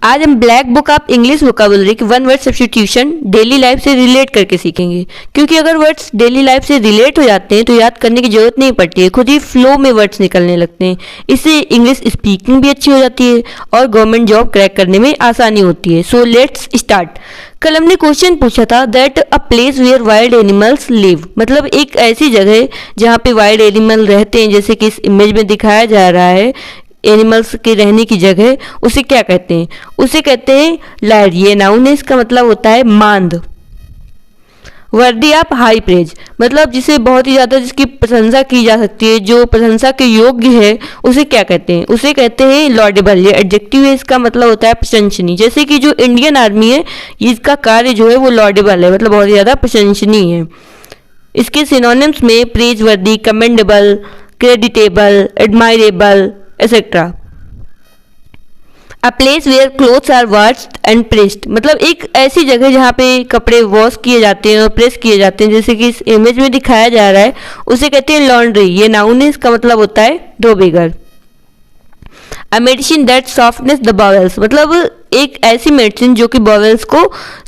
आज हम black book of English vocabulary की one word substitution daily life से रिलेट करके सीखेंगे, क्योंकि अगर वर्ड्स डेली लाइफ से रिलेट हो जाते हैं तो याद करने की जरूरत नहीं पड़ती है, खुद ही फ्लो में वर्ड्स निकलने लगते हैं। इससे इंग्लिश स्पीकिंग भी अच्छी हो जाती है और गवर्नमेंट जॉब क्रैक करने में आसानी होती है। So let's start. कल हमने क्वेश्चन पूछा था that a place where wild animals live, मतलब एक ऐसी जगह जहाँ पे वाइल्ड एनिमल रहते हैं, जैसे कि इस इमेज में दिखाया जा रहा है एनिमल्स के रहने की जगह, उसे क्या कहते हैं? उसे कहते हैं लायड। ये नाउन है, इसका मतलब होता है मांद। वर्दी ऑफ हाई प्रेज, मतलब जिसे बहुत ही ज़्यादा जिसकी प्रशंसा की जा सकती है, जो प्रशंसा के योग्य है, उसे क्या कहते हैं? उसे कहते हैं लॉडेबल। ये एडजेक्टिव है, इसका मतलब होता है प्रशंसनीय। जैसे कि जो इंडियन आर्मी है, इसका कार्य जो है वो लॉडेबल है, मतलब बहुत ही ज़्यादा प्रशंसनीय है। इसके सिनोनिम्स में praiseworthy, commendable, creditable, admirable etcetera. A place where clothes are washed and pressed, मतलब एक ऐसी जगह जहाँ पे कपड़े वॉश किए जाते हैं और प्रेस किए जाते हैं, जैसे कि इस इमेज में दिखाया जा रहा है, उसे कहते हैं लॉन्ड्री। ये नाउन है, इसका मतलब होता है धोबीघर। A medicine that softens the bowels, मतलब एक ऐसी मेडिसिन जो कि बॉवेल्स को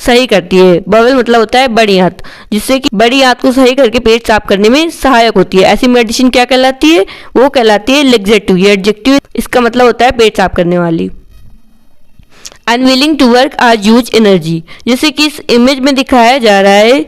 सही करती है। बॉवेल मतलब होता है बड़ी आंत, जिससे कि बड़ी आंत को सही करके पेट साफ करने में सहायक होती है। ऐसी मेडिसिन क्या कहलाती है? वो कहलाती है लेग्जेटिव। ये एडजेक्टिव, इसका मतलब होता है पेट साफ करने वाली। Unwilling to work or use energy, जैसे कि इस इमेज में दिखाया जा रहा है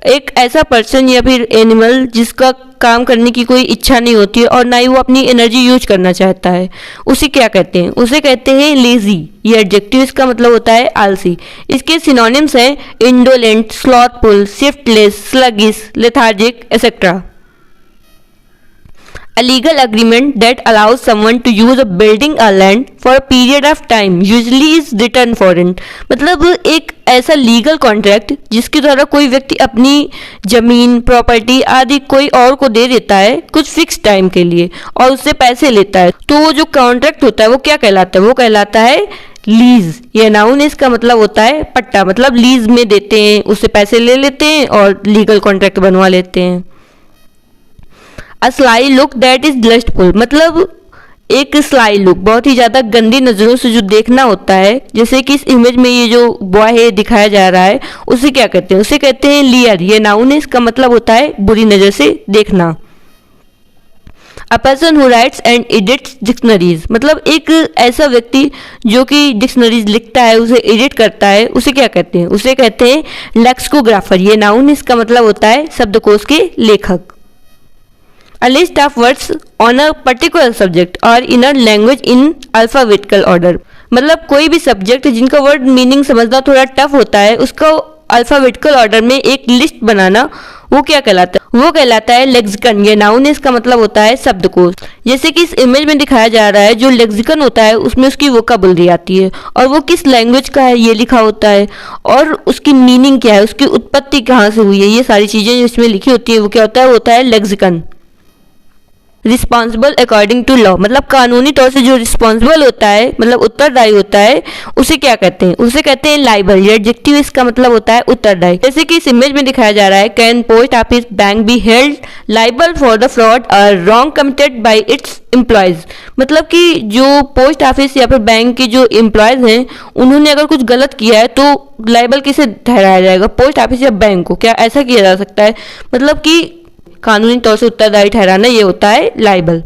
एक ऐसा पर्सन या फिर एनिमल जिसका काम करने की कोई इच्छा नहीं होती है और ना ही वो अपनी एनर्जी यूज करना चाहता है, उसे क्या कहते हैं? उसे कहते हैं लेजी। ये एडजेक्टिव, इसका मतलब होता है आलसी। इसके सिनोनिम्स हैं indolent, slothful, shiftless, sluggish, lethargic et cetera. A legal agreement that allows someone to use a building or land for a period of time usually is written for it, मतलब एक ऐसा लीगल कॉन्ट्रैक्ट जिसके द्वारा कोई व्यक्ति अपनी जमीन, प्रॉपर्टी आदि कोई और को दे देता है कुछ फिक्स टाइम के लिए और उससे पैसे लेता है, तो वो जो कॉन्ट्रैक्ट होता है वो क्या कहलाता है? वो कहलाता है लीज। ये नाउन है, इसका मतलब होता है पट्टा, मतलब लीज में देते हैं, उससे पैसे ले लेते हैं और लीगल कॉन्ट्रैक्ट बनवा लेते हैं। A sly look that is lustful, मतलब एक स्लाई लुक बहुत ही ज़्यादा गंदी नज़रों से जो देखना होता है, जैसे कि इस इमेज में ये जो बॉय है दिखाया जा रहा है, उसे क्या कहते हैं? उसे कहते हैं लियर। ये नाउन है, इसका मतलब होता है बुरी नज़र से देखना। अ person who rights and edits dictionaries, मतलब एक ऐसा व्यक्ति जो कि डिक्शनरीज लिखता है, उसे एडिट करता है, उसे क्या कहते हैं? उसे कहते हैं लेक्सिकोग्राफर। ये नाउन, इसका मतलब होता है शब्दकोश के लेखक। A list of words on a particular subject or in a language in alphabetical order, मतलब कोई भी सब्जेक्ट जिनका वर्ड मीनिंग समझना थोड़ा टफ होता है, उसका अल्फाबेटिकल ऑर्डर में एक लिस्ट बनाना, वो क्या कहलाता है? वो कहलाता है लेक्सिकन। ये नाउन है, इसका मतलब होता है शब्दकोश। जैसे कि इस इमेज में दिखाया जा रहा है, जो लेक्सिकन होता है उसमें उसकी वोकाबुलरी आती है और वो किस लैंग्वेज का है ये लिखा होता है और उसकी मीनिंग क्या है, उसकी उत्पत्ति कहाँ से हुई है, ये सारी चीज़ें जो इसमें लिखी होती है वो क्या होता है? वो होता है lexicon. Responsible according to law, मतलब कानूनी तौर से जो रिस्पॉन्सिबल होता है, मतलब उत्तरदायी होता है, उसे क्या कहते हैं? उसे कहते हैं लाइबल। ये एडजेक्टिव, इसका मतलब होता है उत्तरदायी। जैसे कि इस इमेज में दिखाया जा रहा है, can post office bank be held liable for the fraud और wrong committed by its employees, मतलब कि जो पोस्ट ऑफिस या फिर बैंक के जो एम्प्लॉयज हैं, उन्होंने अगर कुछ गलत किया है तो लाइबल किसे ठहराया जाएगा? पोस्ट ऑफिस या बैंक को। क्या ऐसा किया जा सकता है? मतलब कि कानूनी तौर से उत्तरदायी ठहराना, ये होता है liable.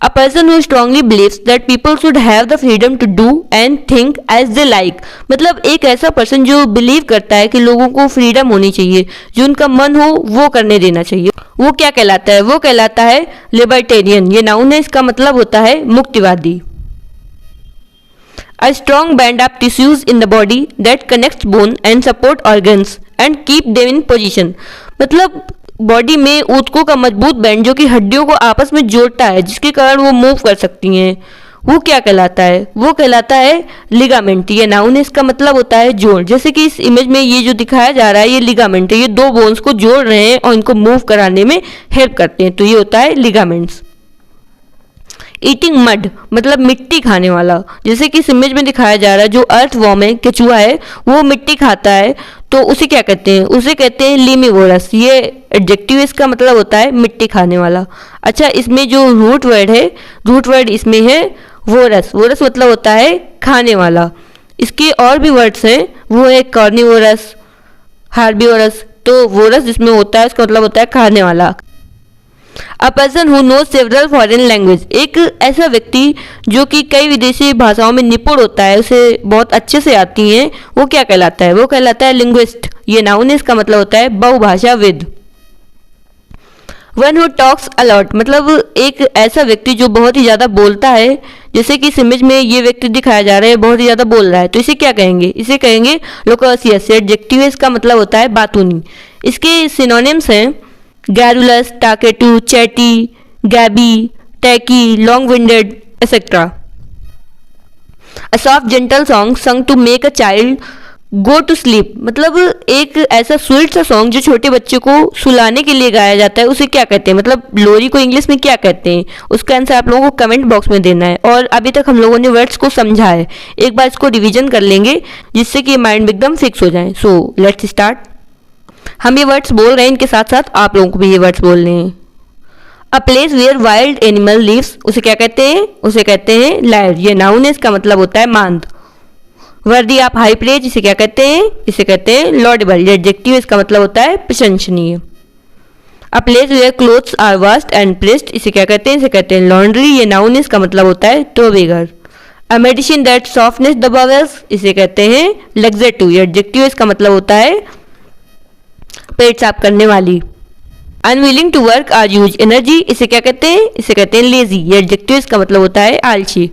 A person who strongly believes that people should have the freedom to do and think as they like, मतलब एक ऐसा पर्सन जो बिलीव करता है कि लोगों को फ्रीडम होनी चाहिए, जो उनका मन हो वो करने देना चाहिए, वो क्या कहलाता है? वो कहलाता है लिबर्टेरियन। ये नाउन है, इसका मतलब होता है मुक्तिवादी। A strong band of tissues in the body that connects bone and support organs and keep them in position, मतलब बॉडी में ऊतकों का मजबूत बैंड जो कि हड्डियों को आपस में जोड़ता है, जिसके कारण वो मूव कर सकती हैं, वो क्या कहलाता है? वो कहलाता है लिगामेंट। ये नाउन है, इसका मतलब होता है जोड़। जैसे कि इस इमेज में ये जो दिखाया जा रहा है, ये लिगामेंट है, ये दो बोन्स को जोड़ रहे हैं और इनको मूव कराने में हेल्प करते हैं, तो ये होता है लिगामेंट्स। ईटिंग मड, मतलब मिट्टी खाने वाला, जैसे कि इस इमेज में दिखाया जा रहा है, जो अर्थ वॉर्म है, केचुआ है, वो मिट्टी खाता है, तो उसे क्या कहते हैं? उसे कहते हैं लीमिवोरस। ये एडजेक्टिव, इसका मतलब होता है मिट्टी खाने वाला। अच्छा, इसमें जो रूट वर्ड है, रूट वर्ड इसमें है वोरस। वोरस मतलब होता है खाने वाला। इसके और भी वर्ड्स हैं, वो है कार्निवोरस, हार्बिवोरस। तो वोरस जिसमें होता है उसका मतलब होता है खाने वाला। A person who knows several foreign language, एक ऐसा व्यक्ति जो कि कई विदेशी भाषाओं में निपुण होता है, उसे बहुत अच्छे से आती हैं, वो क्या कहलाता है? वो कहलाता है लिंग्विस्ट। ये नाउन है, इसका मतलब होता है बहुभाषाविद। वन हु टॉक्स अलॉट, मतलब एक ऐसा व्यक्ति जो बहुत ही ज़्यादा बोलता है। जैसे कि इस इमेज में ये व्यक्ति दिखाया जा रहा है बहुत ही ज़्यादा बोल रहा है, तो इसे क्या कहेंगे? इसे कहेंगे लोकोसियस। एडजेक्टिव है, इसका मतलब होता है बातूनी। इसके सिनोनिम्स हैं garrulous, talkative, chatty, gabby, talky, long winded et cetera. A soft gentle song sung to make a child go to sleep, मतलब एक ऐसा स्वीट सा सॉन्ग जो छोटे बच्चे को सुलाने के लिए गाया जाता है, उसे क्या कहते हैं? मतलब लोरी को इंग्लिश में क्या कहते हैं? उसका आंसर आप लोगों को कमेंट बॉक्स में देना है। और अभी तक हम लोगों ने वर्ड्स को समझा है, एक बार इसको रिवीजन कर लेंगे जिससे कि माइंड में एकदम फिक्स हो जाए। सो लेट्स स्टार्ट। हम ये वर्ड्स बोल रहे हैं, इनके साथ साथ आप लोगों को भी ये वर्ड्स बोलने हैं। A place where wild animal lives, उसे क्या कहते हैं? उसे कहते हैं लायर। ये नाउन है, इसका मतलब होता है मांद। वर्दी ऑफ हाई प्रेज, इसे क्या कहते हैं? इसे कहते हैं लॉडेबल। ये एडजेक्टिव, इसका मतलब होता है प्रशंसनीय। A place where clothes are washed and pressed, इसे क्या कहते हैं? इसे कहते हैं लॉन्ड्री। ये नाउन है, इसका मतलब होता है धोबीघर। A medicine that softens the bowels, इसे कहते हैं लग्जेटिव। ये एडजेक्टिव, इसका मतलब होता है पेट साफ करने वाली। Unwilling to work or use energy, इसे क्या कहते हैं? इसे कहते हैं लेजी। ये एडजेक्टिव, इसका मतलब होता है आलसी।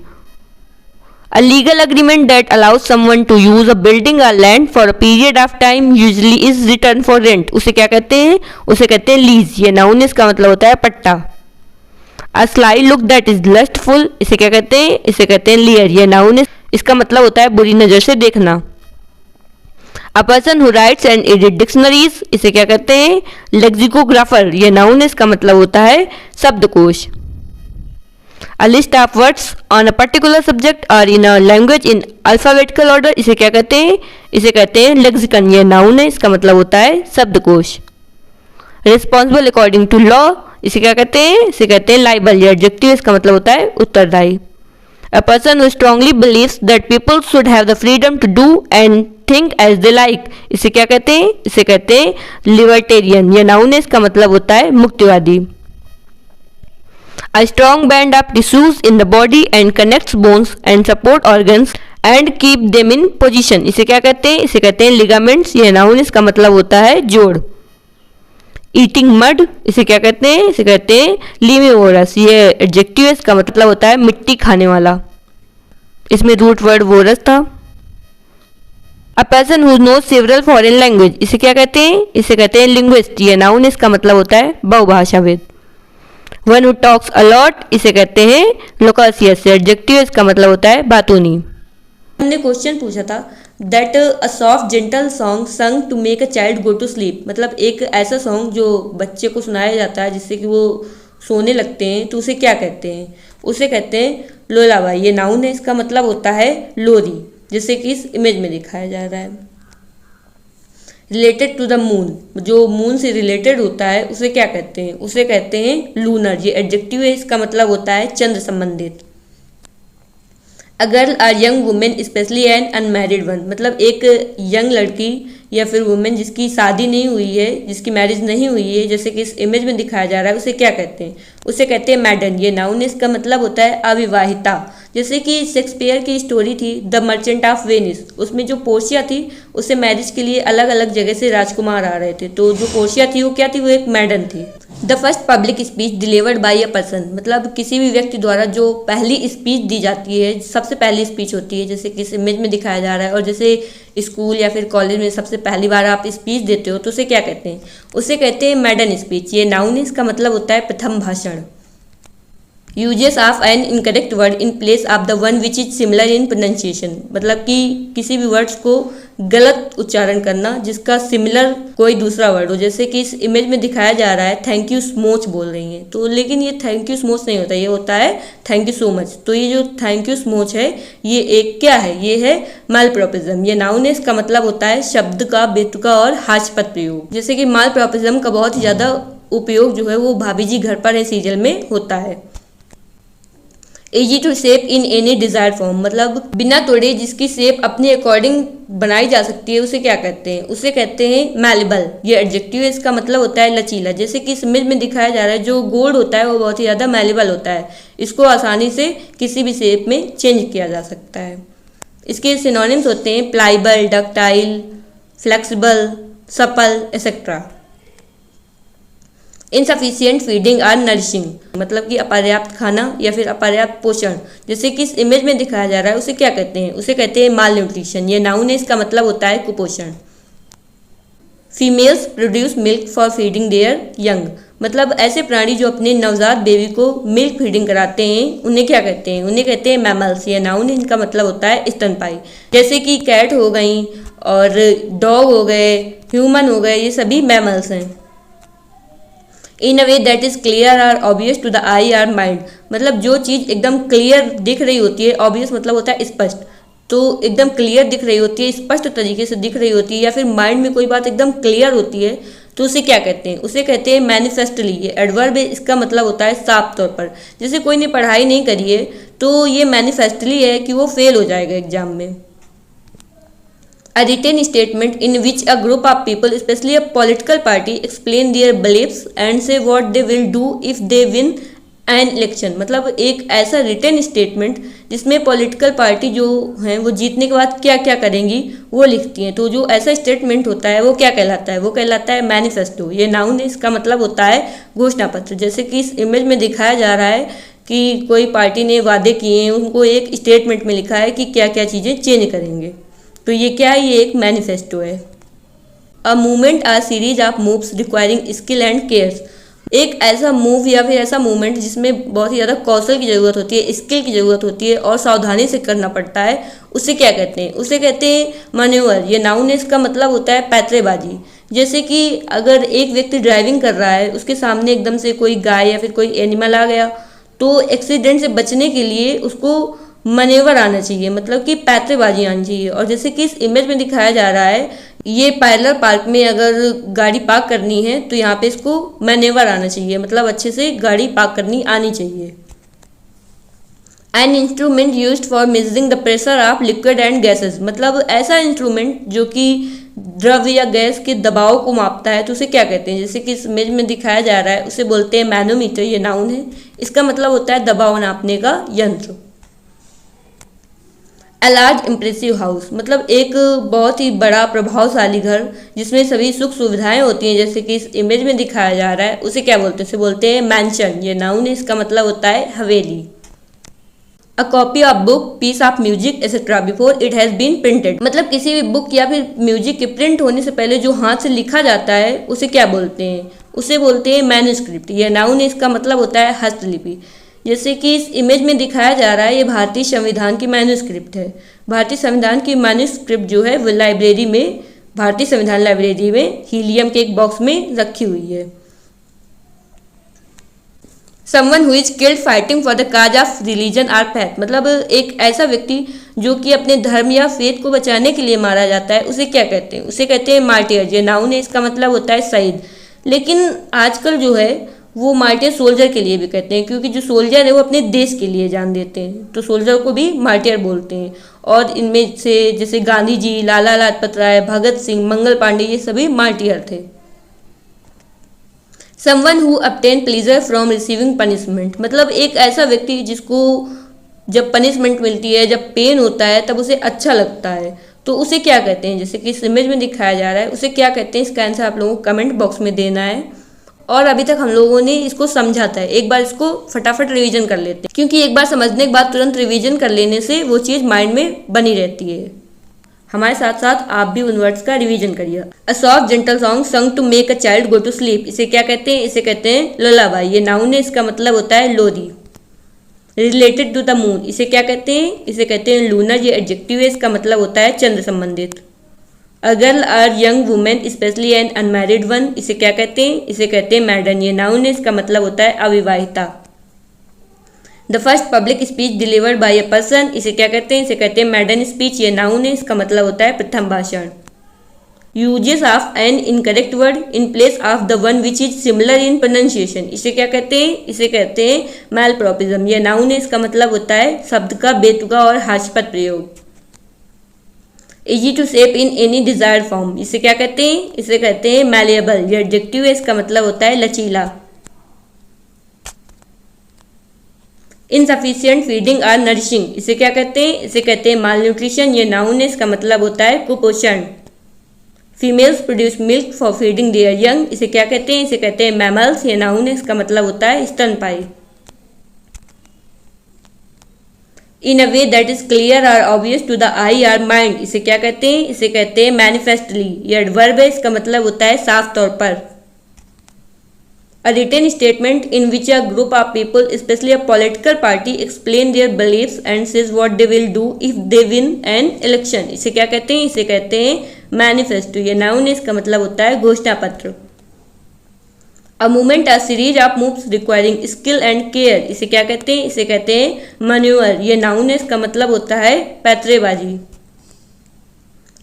A legal agreement that allows someone to use a building or land for a period of time usually is written for rent, उसे क्या कहते हैं? उसे कहते हैं लीज। ये नाउन, इसका मतलब होता है पट्टा। A sly look that is lustful, इसे क्या कहते हैं? इसे कहते हैं leer। ये नाउन, इसका मतलब होता है बुरी नज़र से देखना। A person who writes and edits dictionaries, इसे क्या कहते हैं? लेक्सिकोग्राफर। ये नाउन, इसका मतलब होता है शब्दकोश। A list of words on a particular subject or in a language in alphabetical order, इसे क्या कहते हैं? इसे कहते हैं लेक्सिकन। ये नाउन है, इसका मतलब होता है शब्दकोश। Responsible according to law, इसे क्या कहते हैं? इसे कहते हैं liable। ये एडजेक्टिव, इसका मतलब होता है उत्तरदायी। A person who strongly believes that people should have the freedom to do and think as they like, इसे क्या कहते हैं? इसे कहते हैं लिबर्टेरियन। ये नाउन है, इसका मतलब होता है मुक्तिवादी। A strong band of tissues in the body and connects bones and support organs and keep them in position, इसे क्या कहते हैं? इसे कहते हैं ligaments। ये नाउन, इसका मतलब होता है जोड़। Eating mud, इसे क्या कहते हैं? इसे कहते हैं लीमिवोरस। ये एडजेक्टिव, इसका मतलब होता है मिट्टी खाने वाला। इसमें रूट वर्ड वोरस था। A person who knows several foreign language, इसे क्या कहते हैं? इसे कहते हैं लिंग्विस्ट। ये नाउन, इसका मतलब होता है बहुभाषाविद। वन हु टॉक्स अलॉट, इसे कहते हैं लोकासियस। एडजेक्टिव, इसका मतलब होता है बातूनी। हमने क्वेश्चन पूछा था that a soft gentle song sung to make a child go to sleep, मतलब एक ऐसा सॉन्ग जो बच्चे को सुनाया जाता है जिससे कि वो सोने लगते हैं, तो उसे क्या कहते हैं? उसे कहते हैं लोलाबाई। ये नाउन है, इसका मतलब होता है लोरी, जैसे कि इस इमेज में दिखाया जा रहा है। रिलेटेड टू द मून, जो मून से रिलेटेड होता है उसे क्या कहते हैं? उसे कहते हैं लूनर। ये एडजेक्टिव है, इसका मतलब होता है चंद्र संबंधित। A girl or young women especially an unmarried one, मतलब एक यंग लड़की या फिर वुमेन जिसकी शादी नहीं हुई है, जिसकी मैरिज नहीं हुई है, जैसे कि इस इमेज में दिखाया जा रहा है, उसे क्या कहते हैं? उसे कहते हैं मैडन। ये नाउन, इसका मतलब होता है अविवाहिता। जैसे कि शेक्सपियर की स्टोरी थी द मर्चेंट ऑफ वेनिस, उसमें जो पोर्शिया थी उसे मैरिज के लिए अलग अलग जगह से राजकुमार आ रहे थे, तो जो पोर्शिया थी वो क्या थी? वो एक मैडन थी। The first public speech delivered by a person, मतलब किसी भी व्यक्ति द्वारा जो पहली स्पीच दी जाती है, सबसे पहली स्पीच होती है, जैसे कि इस इमेज में दिखाया जा रहा है। और जैसे स्कूल या फिर कॉलेज में सबसे पहली बार आप स्पीच देते हो तो उसे क्या कहते हैं? उसे कहते हैं मैडन स्पीच। ये नाउन, इसका मतलब होता है प्रथम भाषण। Uses of an incorrect word in place of the one which is similar in pronunciation, मतलब कि किसी भी वर्ड्स को गलत उच्चारण करना जिसका सिमिलर कोई दूसरा वर्ड हो, जैसे कि इस इमेज में दिखाया जा रहा है थैंक यू स्मोच बोल रही हैं, तो लेकिन ये थैंक यू स्मोच नहीं होता, ये होता है थैंक यू सो मच। तो ये जो थैंक यू स्मोच है ये एक क्या है? ये है मालप्रोपिज्म। ये नाउन है, इसका मतलब होता है शब्द का बेतुका और हास्यास्पद प्रयोग। जैसे कि मालप्रोपिज्म का बहुत ही ज़्यादा उपयोग जो है वो भाभी जी घर पर है सीरियल में होता है। Easy to shape in any desire form, मतलब बिना तोड़े जिसकी शेप अपने अकॉर्डिंग बनाई जा सकती है, उसे क्या कहते हैं? उसे कहते हैं मैलेबल। ये एडजेक्टिव है, इसका मतलब होता है लचीला। जैसे कि इस इमेज में दिखाया जा रहा है, जो गोल्ड होता है वो बहुत ही ज़्यादा मैलेबल होता है, इसको आसानी से किसी भी शेप में चेंज किया जा सकता है। इसके सिनोनिम्स होते हैं pliable, ductile, flexible, supple etcetera. Insufficient feeding or nourishing, मतलब कि अपर्याप्त खाना या फिर अपर्याप्त पोषण। जैसे कि इस इमेज में दिखाया जा रहा है, उसे क्या कहते हैं? उसे कहते हैं माल न्यूट्रिशन। ये नाउन है, इसका मतलब होता है कुपोषण। Females produce milk for feeding there young, मतलब ऐसे प्राणी जो अपने नवजात बेबी को मिल्क फीडिंग कराते हैं, उन्हें क्या कहते हैं? उन्हें कहते हैं मैमल्स। ये नाउन है, इनका मतलब होता है स्तनपायी। जैसे कि कैट हो गई और डॉग हो गए, ह्यूमन हो गए, ये सभी मैमल्स हैं। In a way that is clear or obvious to the eye or mind, मतलब जो चीज़ एकदम क्लियर दिख रही होती है, ऑब्वियस मतलब होता है स्पष्ट, तो एकदम क्लियर दिख रही होती है, स्पष्ट तरीके से दिख रही होती है, या फिर माइंड में कोई बात एकदम क्लियर होती है, तो उसे क्या कहते हैं? उसे कहते हैं मैनिफेस्टली। ये एडवर्ब है, इसका मतलब होता है साफ तौर पर। जैसे कोई ने पढ़ाई नहीं करी है तो ये मैनिफेस्टली है कि वो फेल हो जाएगा एग्जाम में। A written statement in which a group of people, especially a political party, explain their beliefs and say what they will do if they win an election, मतलब एक ऐसा रिटन स्टेटमेंट जिसमें political party जो हैं वो जीतने के बाद क्या क्या करेंगी वो लिखती हैं। तो जो ऐसा स्टेटमेंट होता है वो क्या कहलाता है? वो कहलाता है मैनिफेस्टो। ये नाउन है, इसका मतलब होता है घोषणा पत्र। जैसे कि इस इमेज में दिखाया जा रहा है कि कोई पार्टी ने वादे किए हैं, उनको एक स्टेटमेंट में लिखा है कि क्या क्या चीज़ें चेंज करेंगे। तो ये क्या है? ये एक मैनिफेस्टो है। A movement R series of moves requiring skill and cares, एक ऐसा मूव या फिर ऐसा मूवमेंट जिसमें बहुत ही ज़्यादा कौशल की ज़रूरत होती है, स्किल की ज़रूरत होती है और सावधानी से करना पड़ता है, उसे क्या कहते हैं? उसे कहते हैं मैन्यूवर। ये नाउन है, इसका मतलब होता है पैतरेबाजी। जैसे कि अगर एक व्यक्ति ड्राइविंग कर रहा है, उसके सामने एकदम से कोई गाय या फिर कोई एनिमल आ गया, तो एक्सीडेंट से बचने के लिए उसको मैन्यूवर आना चाहिए, मतलब कि पैतरेबाजी आनी चाहिए। और जैसे कि इस इमेज में दिखाया जा रहा है, ये पैरेलल पार्क में अगर गाड़ी पार्क करनी है तो यहाँ पे इसको मैन्यूवर आना चाहिए, मतलब अच्छे से गाड़ी पार्क करनी आनी चाहिए। N instrument used for measuring the pressure of liquid and gases, मतलब ऐसा इंस्ट्रूमेंट जो कि द्रव्य या गैस के दबाव को मापता है, तो उसे क्या कहते हैं? जैसे कि इस इमेज में दिखाया जा रहा है, उसे बोलते हैं मैनोमीटर। ये नाउन है, इसका मतलब होता है दबाव नापने का यंत्र। अ लार्ज इम्प्रेसिव हाउस, मतलब एक बहुत ही बड़ा प्रभावशाली घर जिसमें सभी सुख सुविधाएं होती हैं, जैसे कि इस इमेज में दिखाया जा रहा है, उसे क्या बोलते हैं? उसे बोलते हैं मैंशन। ये नाउन है, इसका मतलब होता है हवेली। A copy of book, piece of music etcetera before it has been printed, मतलब किसी भी बुक या फिर म्यूजिक के प्रिंट होने से पहले जो हाथ से लिखा जाता है उसे क्या बोलते हैं? उसे बोलते हैं मैन्युस्क्रिप्ट। यह नाउन है, इसका मतलब होता है हस्तलिपि। जैसे कि इस इमेज में दिखाया जा रहा है, ये भारतीय संविधान की मैन्युस्क्रिप्ट है। भारतीय संविधान की मैन्युस्क्रिप्ट जो है वो लाइब्रेरी में, भारतीय संविधान लाइब्रेरी में हीलियम के एक बॉक्स में रखी हुई है। Someone who is killed fighting for the cause of religion are faith, मतलब एक ऐसा व्यक्ति जो कि अपने धर्म या फेथ को बचाने के लिए मारा जाता है, उसे क्या कहते हैं? उसे कहते हैं मार्टियर। ये नाउन है, इसका मतलब होता है शहीद। लेकिन आजकल जो है वो मार्टियर सोल्जर के लिए भी कहते हैं, क्योंकि जो सोल्जर है वो अपने देश के लिए जान देते हैं, तो सोल्जर को भी मार्टियर बोलते हैं। और इनमें से जैसे गांधी जी, लाला लाजपत राय, भगत सिंह, मंगल पांडे, ये सभी मार्टियर थे। Someone who obtain pleaser from receiving punishment, मतलब एक ऐसा व्यक्ति जिसको जब पनिशमेंट मिलती है, जब पेन होता है, तब उसे अच्छा लगता है, तो उसे क्या कहते हैं? जैसे कि इस इमेज में दिखाया जा रहा है, उसे क्या कहते हैं? इसका आंसर आप लोगों को कमेंट बॉक्स में देना है। और अभी तक हम लोगों ने इसको समझा था, एक बार इसको फटाफट रिवीजन कर लेते हैं, क्योंकि एक बार समझने के बाद तुरंत रिवीजन कर लेने से वो चीज़ माइंड में बनी रहती है। हमारे साथ साथ आप भी उन वर्ड्स का रिवीजन करिए। A soft gentle song sung to make a child go to sleep, इसे क्या कहते हैं? इसे कहते हैं लुलाबाई। ये नाउन है, इसका मतलब होता है लोरी। रिलेटेड टू द मून, इसे क्या कहते हैं? इसे कहते हैं लूनर। ये एडजेक्टिव है, इसका मतलब होता है चंद्र संबंधित। A girl or young women especially an unmarried one, इसे क्या कहते हैं? इसे कहते हैं मैडन। ये नाउन है, इसका मतलब होता है अविवाहिता। The first public speech delivered by a person, इसे क्या कहते हैं? इसे कहते हैं मैडन स्पीच। ये नाउन है, इसका मतलब होता है प्रथम भाषण। Uses of an incorrect word in place of the one which is similar in pronunciation, इसे क्या कहते हैं? इसे कहते हैं मैलप्रॉपिज्म। यह नाउन है, इसका मतलब होता है शब्द का बेतुका और हास्यास्पद प्रयोग। Easy to shape in any desired form, इसे क्या कहते हैं? इसे कहते हैं मैलिएबल। यह एडजेक्टिव है, इसका मतलब होता है लचीला। इनसफिशिएंट फीडिंग और नरिशिंग, इसे क्या कहते हैं? इसे कहते हैं माल न्यूट्रिशन। ये नाउन है, इसका मतलब होता है कुपोषण। Females produce milk for feeding there young, इसे क्या कहते हैं? इसे कहते हैं मैमल्स। ये नाउन है, इसका मतलब होता है स्तनपायी। इन a way that is clear और ऑब्वियस टू द आई और माइंड, इसे क्या कहते हैं? इसे कहते हैं मैनिफेस्टली। यह एडवर्ब है, इसका मतलब होता है साफ तौर पर। A written statement in which a group of people, especially a political party, explain their beliefs and says what they will do if they win an election, इसे क्या कहते हैं? इसे कहते हैं मैनिफेस्टो। ये नाउन है, इसका मतलब होता है घोषणा पत्र। A movement, a series of moves requiring skill and care, इसे क्या कहते हैं? इसे कहते हैं मैन्यूअर। ये नाउन है, इसका मतलब होता है पैतरेबाजी।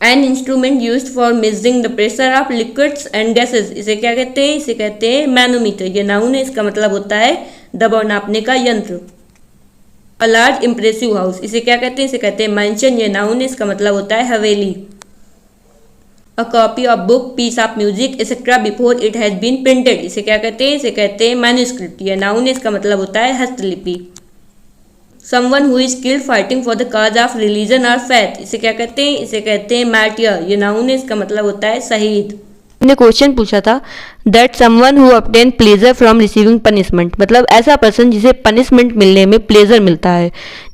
An instrument used for measuring the pressure of liquids and gases, इसे क्या कहते हैं? इसे कहते हैं मैनोमीटर। ये नाउन है, इसका मतलब होता है दबाव नापने का यंत्र। अ लार्ज इम्प्रेसिव हाउस, इसे क्या कहते हैं? इसे कहते हैं मैंशन। ये नाउन है, इसका मतलब होता है हवेली। A copy of book, piece of music etcetera before it has been printed, इसे क्या कहते हैं? इसे कहते हैं मैन्यूस्क्रिप्ट। ये नाउन है, इसका मतलब होता है हस्तलिपि। Someone who is killed fighting for the cause of religion or faith, इसे क्या कहते हैं? इसे कहते हैं martyr। ये नाउन है, इसका मतलब होता है शहीद। ने क्वेश्चन पूछा था that someone who obtain pleasure from receiving punishment, मतलब ऐसा पर्सन जिसे पनिशमेंट मिलने में प्लेजर मिलता है।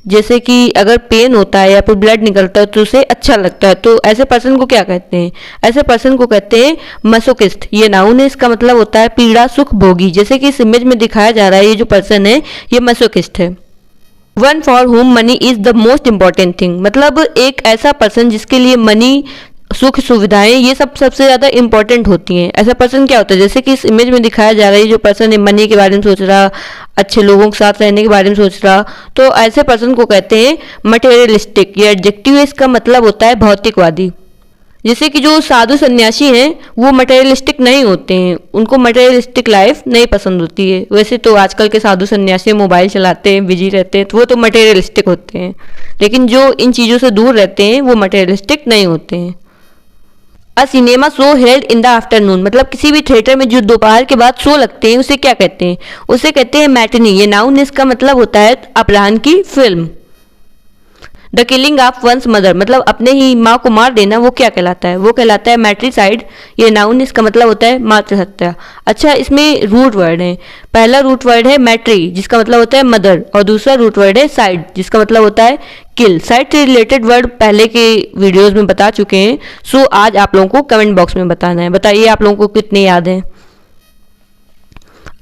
जैसे कि अगर पेन होता है या फिर ब्लड निकलता है तो उसे अच्छा लगता है, तो ऐसे पर्सन को क्या कहते हैं? ऐसे पर्सन को कहते हैं मसोकिस्ट। ये नाउन है, इसका मतलब होता है पीड़ा सुख भोगी। जैसे कि इस इमेज में दिखाया जा रहा है, ये जो पर्सन है ये मसोकिस्ट है। One for home money is the most important thing, मतलब एक ऐसा पर्सन जिसके लिए मनी, सुख सुविधाएं ये सब सबसे ज़्यादा इंपॉर्टेंट होती हैं। ऐसा पर्सन क्या होता है? जैसे कि इस इमेज में दिखाया जा रहा है, जो पर्सन है मनी के बारे में सोच रहा, अच्छे लोगों के साथ रहने के बारे में सोच रहा, तो ऐसे पर्सन को कहते हैं मटेरियलिस्टिक। ये एडजेक्टिव है, इसका मतलब होता है भौतिकवादी। जैसे कि जो साधु सन्यासी हैं वो मटेरियलिस्टिक नहीं होते हैं, उनको मटेरियलिस्टिक लाइफ नहीं पसंद होती है। वैसे तो आजकल के साधु सन्यासी मोबाइल चलाते हैं, बिजी रहते हैं, तो वो तो मटेरियलिस्टिक होते हैं। लेकिन जो इन चीज़ों से दूर रहते हैं वो मटेरियलिस्टिक नहीं होते हैं। अ cinema show held in the afternoon, मतलब किसी भी थिएटर में जो दोपहर के बाद शो लगते हैं उसे क्या कहते हैं? उसे कहते हैं मैटिनी। ये नाउन, इसका मतलब होता है अपराह्न की film. The killing of one's mother, मतलब अपने ही माँ को मार देना, वो क्या कहलाता है? वो कहलाता है मैट्रिसाइड। ये नाउन, इसका मतलब होता है मातृ हत्या। अच्छा, इसमें रूट वर्ड है। पहला रूट वर्ड है मैट्री, जिसका मतलब होता है मदर, और दूसरा रूट वर्ड है साइड, जिसका मतलब होता है किल। साइड से रिलेटेड वर्ड पहले के वीडियोज में बता चुके हैं, सो आज आप लोगों को कमेंट बॉक्स में बताना है। बताइए आप लोगों को कितने याद हैं?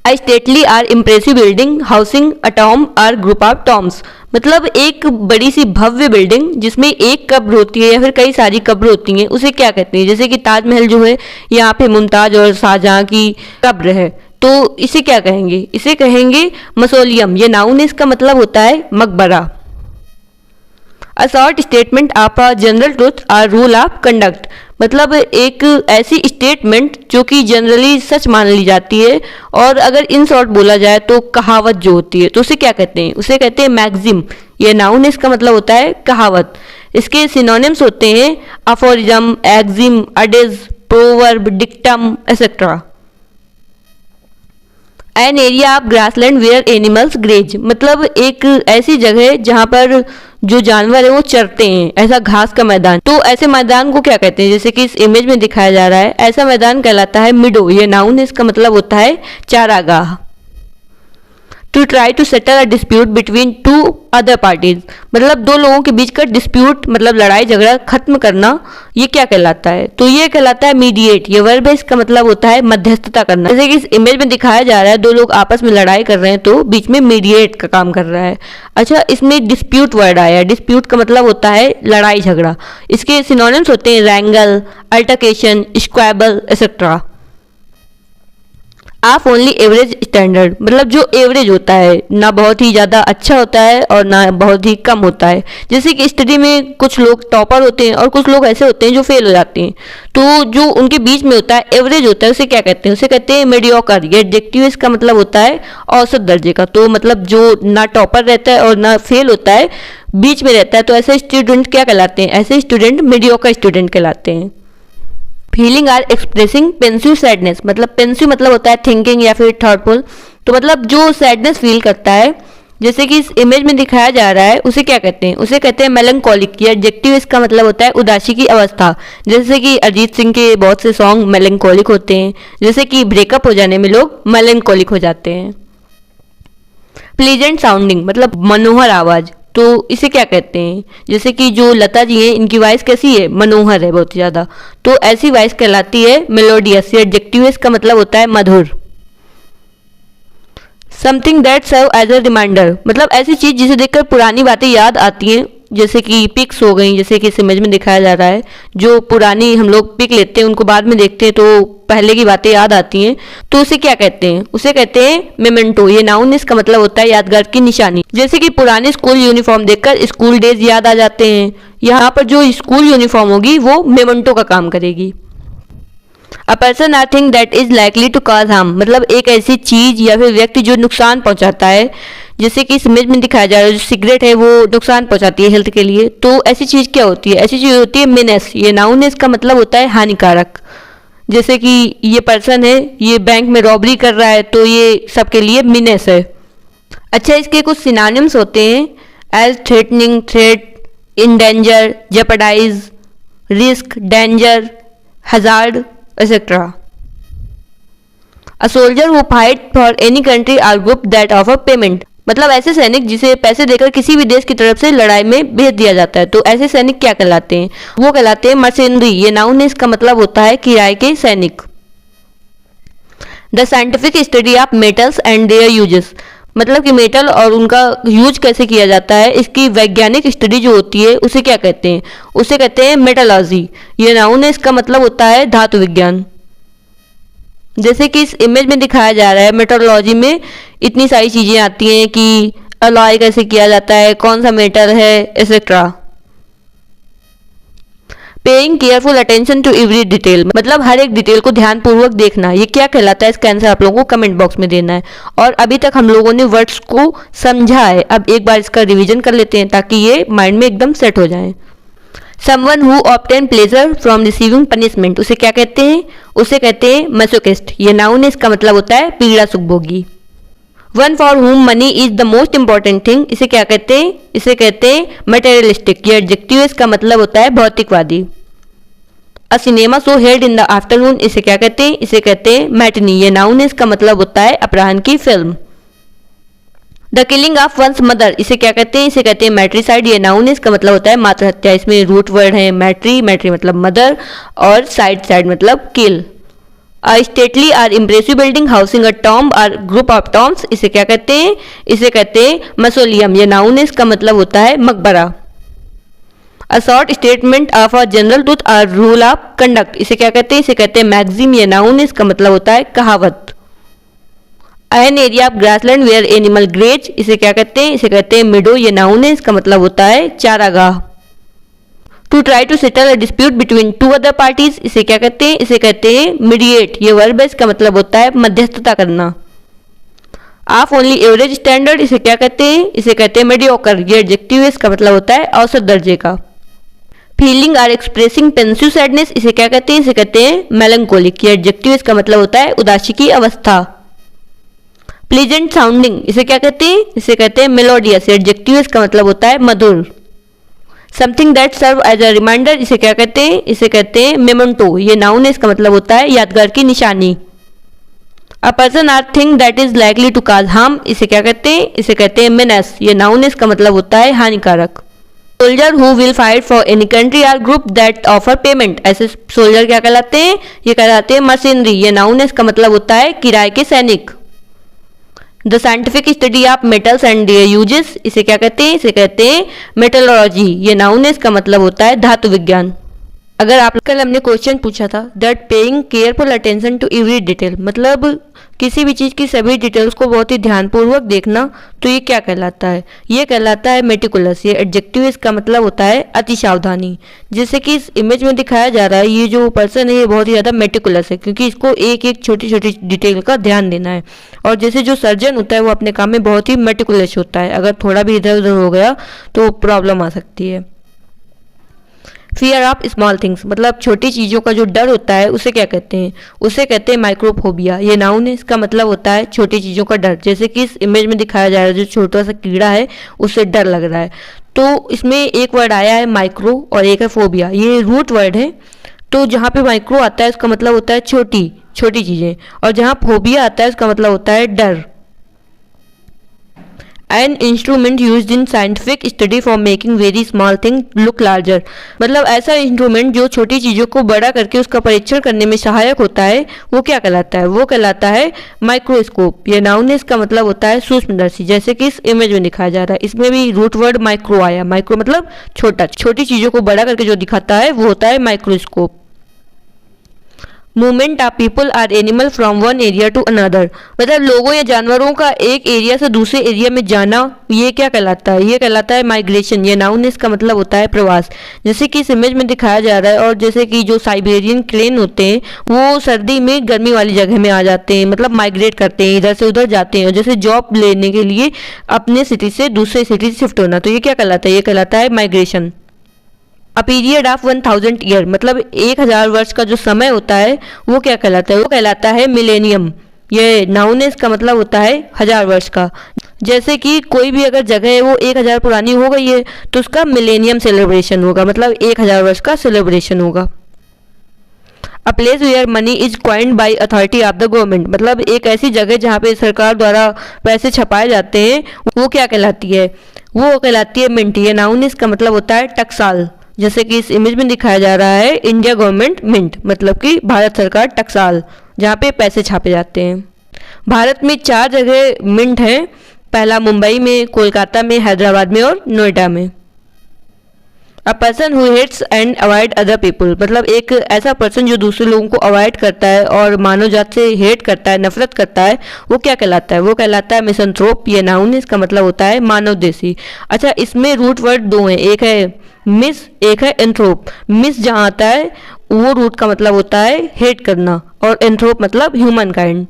A stately or impressive building housing a tomb or group of tombs, मतलब एक बड़ी सी भव्य बिल्डिंग जिसमें एक कब्र होती है या फिर कई सारी कब्र होती हैं, उसे क्या कहते हैं? जैसे कि ताजमहल जो है, यहाँ पे मुमताज और शाहजहां की कब्र है, तो इसे क्या कहेंगे? इसे कहेंगे मसोलियम। ये नाउन, इसका मतलब होता है मकबरा। A short statement of a general truth और रूल ऑफ कंडक्ट, मतलब एक ऐसी स्टेटमेंट जो कि जनरली सच मान ली जाती है और अगर इन शॉर्ट बोला जाए तो कहावत जो होती है, तो उसे क्या कहते हैं? उसे कहते हैं मैक्सिम। ये नाउन, इसका मतलब होता है कहावत। इसके सिनोनिम्स होते हैं aphorism, axiom, adage, proverb, dictum etcetera. An area of grassland where animals graze, मतलब एक ऐसी जगह जहाँ पर जो जानवर है वो चरते हैं, ऐसा घास का मैदान। तो ऐसे मैदान को क्या कहते हैं? जैसे कि इस इमेज में दिखाया जा रहा है, ऐसा मैदान कहलाता है मिडो। ये नाउन, इसका मतलब होता है चारागाह। To try to settle a dispute between two other parties, मतलब दो लोगों के बीच का डिस्प्यूट, मतलब लड़ाई झगड़ा खत्म करना, ये क्या कहलाता है? तो ये कहलाता है मीडिएट। ये वर्ब है, इसका मतलब होता है मध्यस्थता करना। जैसे कि इस इमेज में दिखाया जा रहा है, दो लोग आपस में लड़ाई कर रहे हैं तो बीच में मीडिएट का काम कर रहा है। अच्छा, इसमें डिस्प्यूट वर्ड आया। डिस्प्यूट का मतलब होता है लड़ाई झगड़ा। इसके सिनोनिम्स होते हैं wrangle, altercation, squabble et cetera. Of only average standard, मतलब जो एवरेज होता है, ना बहुत ही ज़्यादा अच्छा होता है और ना बहुत ही कम होता है। जैसे कि स्टडी में कुछ लोग टॉपर होते हैं और कुछ लोग ऐसे होते हैं जो फेल हो जाते हैं, तो जो उनके बीच में होता है, एवरेज होता है, उसे क्या कहते हैं? उसे कहते हैं मीडियोकर। ये एडजेक्टिव इसका मतलब होता है औसत दर्जे का। तो मतलब जो ना टॉपर रहता है और ना फेल होता है, बीच में रहता है, तो ऐसे स्टूडेंट क्या कहलाते हैं? ऐसे स्टूडेंट मीडियोकर स्टूडेंट कहलाते हैं। Feeling or expressing pensive sadness, मतलब पेंसिव मतलब होता है थिंकिंग या फिर थॉटफुल। तो मतलब जो सैडनेस फील करता है, जैसे कि इस इमेज में दिखाया जा रहा है, उसे क्या कहते हैं? उसे कहते हैं मेलंकोलिक। ये एडजेक्टिव इसका मतलब होता है उदासी की अवस्था। जैसे कि अरिजीत सिंह के बहुत से सॉन्ग मेलंकोलिक होते हैं, जैसे कि ब्रेकअप हो जाने में लोग मेलंकोलिक हो जाते हैं। प्लीजेंट साउंडिंग मतलब मनोहर आवाज, तो इसे क्या कहते हैं? जैसे कि जो लता जी हैं, इनकी वॉइस कैसी है? मनोहर है बहुत ज़्यादा, तो ऐसी वॉइस कहलाती है मेलोडियस। ये एडजेक्टिव इसका मतलब होता है मधुर। Something that serve as a reminder, मतलब ऐसी चीज़ जिसे देखकर पुरानी बातें याद आती हैं, जैसे कि पिक्स हो गई, जैसे कि इस इमेज में दिखाया जा रहा है, जो पुरानी हम लोग पिक लेते हैं, उनको बाद में देखते हैं तो पहले की बातें याद आती हैं, तो उसे क्या कहते हैं? उसे कहते हैं मेमेंटो। ये नाउन, इसका मतलब होता है यादगार की निशानी। जैसे कि पुराने स्कूल यूनिफॉर्म देखकर स्कूल डेज याद आ जाते हैं, यहाँ पर जो स्कूल यूनिफॉर्म होगी वो मेमेंटो का काम करेगी। A person or thing that is likely to cause harm, मतलब एक ऐसी चीज या फिर व्यक्ति जो नुकसान पहुंचाता है, जैसे कि इस इमेज में दिखाया जा रहा है, जो सिगरेट है वो नुकसान पहुंचाती है हेल्थ के लिए। तो ऐसी चीज क्या होती है? ऐसी चीज होती है मिनेस। ये नाउन है, इसका मतलब होता है हानिकारक। जैसे कि ये पर्सन है, ये बैंक में रॉबरी कर रहा है, तो ये सबके लिए मिनेस है। अच्छा, इसके कुछ सिनोनिम्स होते हैं, as threatening, threat, endanger, jeopardise, risk, danger, hazard, etc. A soldier who fight for any country or group that offer payment, मतलब ऐसे सैनिक जिसे पैसे देकर किसी भी देश की तरफ से लड़ाई में भेज दिया जाता है, तो ऐसे सैनिक क्या कहलाते हैं? वो कहलाते हैं मर्सेनरी। ये नाउन है, इसका मतलब होता है किराए के सैनिक। The scientific study of metals and there uses, मतलब कि मेटल और उनका यूज कैसे किया जाता है, इसकी वैज्ञानिक स्टडी जो होती है उसे क्या कहते हैं? उसे कहते हैं मेटलॉजी। ये नाउन है, इसका मतलब होता है धातु विज्ञान। जैसे कि इस इमेज में दिखाया जा रहा है, मेटलॉजी में इतनी सारी चीज़ें आती हैं कि अलॉय कैसे किया जाता है, कौन सा मेटल है, etcetera. Paying careful attention to every detail, मतलब हर एक डिटेल को ध्यानपूर्वक देखना। ये क्या कहलाता है? इसका आंसर आप लोगों को कमेंट बॉक्स में देना है। और अभी तक हम लोगों ने वर्ड्स को समझा है, अब एक बार इसका रिवीजन कर लेते हैं ताकि ये माइंड में एकदम सेट हो जाए। Someone who obtain pleasure from receiving punishment, उसे क्या कहते हैं? उसे कहते हैं मैसोकिस्ट। ये नाउन है, इसका मतलब होता है पीड़ा सुखभोगी। One for whom money is the most important thing, इसे क्या कहते हैं? इसे कहते हैं मटेरियलिस्टिक। ये एडजेक्टिव, इसका मतलब होता है भौतिकवादी। अ cinema show held in the afternoon, इसे क्या कहते हैं? इसे कहते हैं मैटनी। ये नाउन है, इसका मतलब होता है अपराह्न की film. The killing of one's mother, इसे क्या कहते हैं? इसे कहते हैं मैट्रीसाइड। ये नाउन है, इसका मतलब होता है मातृ हत्या। इसमें रूट वर्ड है मैट्री, मैट्री मतलब मदर, और साइड, साइड मतलब किल। अ स्टेटली और इम्प्रेसिव बिल्डिंग हाउसिंग अ टॉम्ब और ग्रुप ऑफ टॉम्ब्स, इसे क्या कहते हैं? इसे कहते हैं मसोलियम। ये नाउन है, इसका मतलब होता है मकबरा। A short statement of a general truth और रूल ऑफ कंडक्ट, इसे क्या कहते हैं? इसे कहते हैं मैक्सिम। ये नाउन है, इसका मतलब होता है कहावत। An area of grassland where animal graze, इसे क्या कहते हैं? इसे कहते हैं मिडो। ये नाउन है, इसका मतलब होता है चारागाह। To try to settle a dispute between two other parties, इसे क्या कहते हैं? इसे कहते हैं मीडिएट। ये वर्ब है, इसका मतलब होता है मध्यस्थता करना। ऑफ ओनली एवरेज स्टैंडर्ड, इसे क्या कहते हैं? इसे कहते हैं मीडियोकर। ये एडजेक्टिव है, इसका मतलब होता है औसत दर्जे का। Feeling or expressing pensive sadness, इसे क्या कहते हैं? इसे कहते हैं मेलंकोलिक। ये एडजेक्टिव, इसका मतलब होता है उदासी की अवस्था। प्लीजेंट साउंडिंग, इसे क्या कहते हैं? इसे कहते हैं मेलोडियस। एडजेक्टिव, इसका मतलब होता है मधुर। Something that serve as a reminder, इसे क्या कहते हैं? इसे कहते हैं मेमेंटो। ये नाउन है, इसका मतलब होता है यादगार की निशानी। A person or thing that is likely to cause harm, इसे क्या कहते हैं? इसे कहते हैं मेनेस। ये नाउन है, इसका मतलब होता है हानिकारक। Soldier who will fight for any country or group that offer payment, ऐसे सोल्जर क्या कहलाते हैं? ये कहलाते हैं मशीनरी। ये नाउन है, इसका मतलब होता है किराए के सैनिक। The scientific study of metals and there uses, इसे क्या कहते हैं? इसे कहते हैं मेटलॉजी। ये नाउन है, इसका मतलब होता है धातु विज्ञान। अगर आप कल हमने क्वेश्चन पूछा था that paying careful attention to every detail, मतलब किसी भी चीज़ की सभी डिटेल्स को बहुत ही ध्यानपूर्वक देखना, तो ये क्या कहलाता है? ये कहलाता है मेटिकुलस। ये एडजेक्टिव इसका मतलब होता है अति सावधानी। जैसे कि इस इमेज में दिखाया जा रहा है, ये जो पर्सन है ये बहुत ही ज़्यादा मेटिकुलस है, क्योंकि इसको एक एक छोटी छोटी डिटेल का ध्यान देना है। और जैसे जो सर्जन होता है वो अपने काम में बहुत ही मेटिकुलस होता है, अगर थोड़ा भी इधर उधर हो गया तो प्रॉब्लम आ सकती है। फियर ऑफ स्मॉल थिंग्स, मतलब छोटी चीज़ों का जो डर होता है उसे क्या कहते हैं? उसे कहते हैं माइक्रोफोबिया। ये नाउन है, इसका मतलब होता है छोटी चीज़ों का डर। जैसे कि इस इमेज में दिखाया जा रहा है जो छोटा सा कीड़ा है उससे डर लग रहा है, तो इसमें एक वर्ड आया है माइक्रो और एक है फोबिया। ये रूट वर्ड है, तो जहाँ पे माइक्रो आता है उसका मतलब होता है छोटी छोटी चीज़ें, और जहाँ फोबिया आता है उसका मतलब होता है डर। An instrument use in scientific study for making very small thing look larger, मतलब ऐसा इंस्ट्रूमेंट जो छोटी चीज़ों को बड़ा करके उसका परीक्षण करने में सहायक होता है, वो क्या कहलाता है? वो कहलाता है माइक्रोस्कोप। ये नाउन है, इसका मतलब होता है सूक्ष्मदर्शी। जैसे कि इस इमेज में दिखाया जा रहा है, इसमें भी रूट वर्ड माइक्रो आया। माइक्रो मतलब छोटा, छोटी चीज़ों को बड़ा करके जो दिखाता है वो होता है microscope. Movement of people or animal from one area to another, मतलब लोगों या जानवरों का एक एरिया से दूसरे एरिया में जाना, ये क्या कहलाता है? ये कहलाता है माइग्रेशन। ये नाउन है, इसका मतलब होता है प्रवास। जैसे कि इस इमेज में दिखाया जा रहा है, और जैसे कि जो साइबेरियन क्रेन होते हैं वो सर्दी में गर्मी वाली जगह में आ जाते हैं, मतलब माइग्रेट करते हैं, इधर से उधर जाते हैं, जैसे जॉब लेने के लिए अपने सिटी से दूसरे सिटी शिफ्ट होना, तो ये क्या कहलाता है? ये कहलाता है migration. A period of 1000 year, मतलब 1000 वर्ष का जो समय होता है वो क्या कहलाता है? वो कहलाता है मिलेनियम। ये नाउन है, इसका मतलब होता है 1000 वर्ष का। जैसे कि कोई भी अगर जगह है वो 1000 पुरानी हो गई है तो उसका मिलेनियम सेलिब्रेशन होगा, मतलब 1000 वर्ष का सेलिब्रेशन होगा। A place where money is coined by authority of the government, मतलब एक ऐसी जगह जहाँ पे सरकार द्वारा पैसे छपाए जाते हैं, वो क्या कहलाती है? वो कहलाती है मिंट। ये नाउन, इसका मतलब होता है टकसाल। जैसे कि इस इमेज में दिखाया जा रहा है इंडिया गवर्नमेंट मिंट, मतलब कि भारत सरकार टकसाल, जहाँ पे पैसे छापे जाते हैं। भारत में 4 जगह मिंट हैं, पहला मुंबई में, कोलकाता में, हैदराबाद में और नोएडा में। A person who hates and avoid other people, मतलब एक ऐसा पर्सन जो दूसरे लोगों को अवॉइड करता है और मानव जात से हेट करता है, नफरत करता है, वो क्या कहलाता है? वो कहलाता है मिसंथ्रोप। ये नाउन है, इसका मतलब होता है मानवद्वेषी। अच्छा, इसमें रूट वर्ड 2 हैं, एक है मिस, एक है एंथ्रोप। मिस जहाँ आता है वो रूट का मतलब होता है हेट करना, और एंथ्रोप मतलब human kind.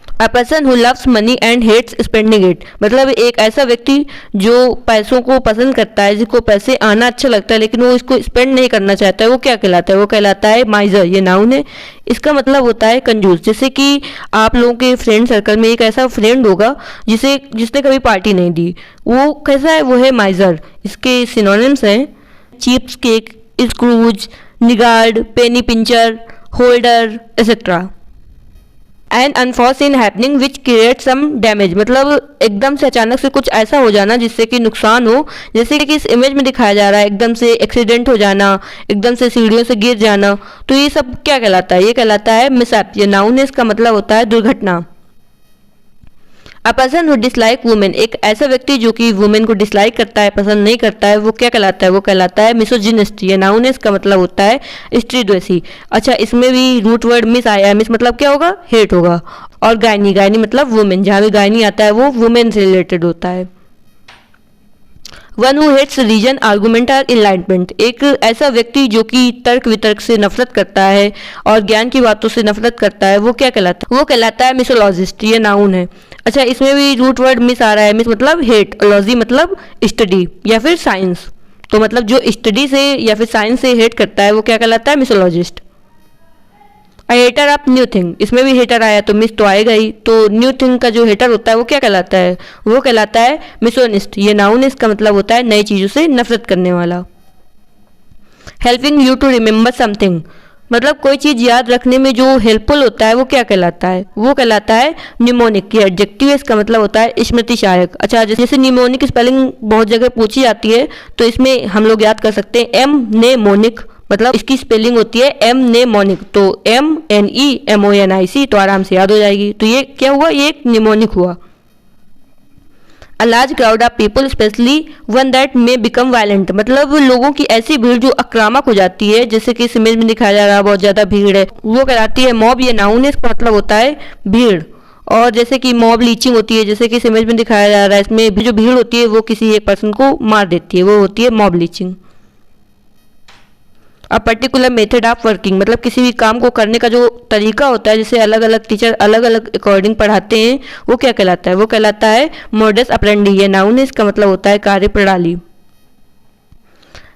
A person who loves money and hates spending it, मतलब एक ऐसा व्यक्ति जो पैसों को पसंद करता है, जिसको पैसे आना अच्छा लगता है लेकिन वो इसको स्पेंड नहीं करना चाहता है, वो क्या कहलाता है? वो कहलाता है माइजर। ये नाउन है, इसका मतलब होता है कंजूस। जैसे कि आप लोगों के फ्रेंड सर्कल में एक ऐसा फ्रेंड होगा जिसने कभी पार्टी नहीं दी, वो कैसा है? वो है माइजर। इसके सिनोनिम्स हैं cheapskate, scrooge, niggard, penny pincher, hoarder et cetera. An unforeseen happening which create some damage, मतलब एकदम से अचानक से कुछ ऐसा हो जाना जिससे कि नुकसान हो। जैसे कि इस इमेज में दिखाया जा रहा है एकदम से एक्सीडेंट हो जाना, एकदम से सीढ़ियों से गिर जाना, तो ये सब क्या कहलाता है? ये कहलाता है मिसहैप। ये नाउन है, इसका मतलब होता है दुर्घटना। अ पर्सन हु डिसलाइक वुमेन, एक ऐसा व्यक्ति जो कि वुमेन को डिसलाइक करता है, पसंद नहीं करता है, वो क्या कहलाता है? वो कहलाता है मिसोजिनिस्ट। ये नाउन है, इसका मतलब होता है स्त्रीद्वेषी। अच्छा, इसमें भी रूट वर्ड मिस आया है। मिस मतलब क्या होगा? हेट होगा। और गायनी, गायनी मतलब वुमेन, जहाँ भी गायनी आता है वो वुमेन से रिलेटेड होता है। One who hates reason argument और इनलाइटमेंट, एक ऐसा व्यक्ति जो कि तर्क वितर्क से नफरत करता है और ज्ञान की बातों से नफरत करता है, वो क्या कहलाता है? वो कहलाता है मिसोलॉजिस्ट। ये नाउन है। अच्छा, इसमें भी रूट वर्ड मिस आ रहा है। मिस मतलब हेट, लॉजी मतलब स्टडी या फिर साइंस, तो मतलब जो स्टडी से या फिर साइंस से हेट करता है वो क्या कहलाता है? Misologist. A hater of new thing, इसमें भी हेटर आया तो मिस तो आएगा ही, तो न्यू थिंग का जो हेटर होता है वो क्या कहलाता है? वो कहलाता है मिसोनिस्ट। ये नाउन, इसका मतलब होता है नई चीज़ों से नफरत करने वाला। Helping you to remember something, मतलब कोई चीज़ याद रखने में जो हेल्पफुल होता है वो क्या कहलाता है? वो कहलाता है निमोनिक। ये एडजेक्टिव है, इसका मतलब होता है स्मृति सहायक। अच्छा, जैसे निमोनिक स्पेलिंग बहुत जगह पूछी जाती है तो इसमें हम लोग याद कर सकते हैं एम ने मोनिक, मतलब इसकी स्पेलिंग होती है एम ने मोनिक, तो MNEMONIC, तो आराम से याद हो जाएगी। तो ये क्या हुआ? ये एक निमोनिक हुआ। A large crowd of people specially one that may become violent, मतलब लोगों की ऐसी भीड़ जो आक्रामक हो जाती है, जैसे कि इस इमेज में दिखाया जा रहा है बहुत ज़्यादा भीड़ है, वो कहलाती है मॉब। ये नाउन है, इसका मतलब होता है भीड़। और जैसे कि मॉब लीचिंग होती है, जैसे कि इस इमेज में दिखाया जा रहा है, इसमें भी जो भीड़ होती है वो किसी एक पर्सन को मार देती है, वो होती है mob leaching. A particular method of working, मतलब किसी भी काम को करने का जो तरीका होता है, जिसे अलग अलग टीचर अलग अलग अकॉर्डिंग पढ़ाते हैं, वो क्या कहलाता है? वो कहलाता है मोडस ऑपरेंडी। ये नाउन है, इसका मतलब होता है कार्य प्रणाली।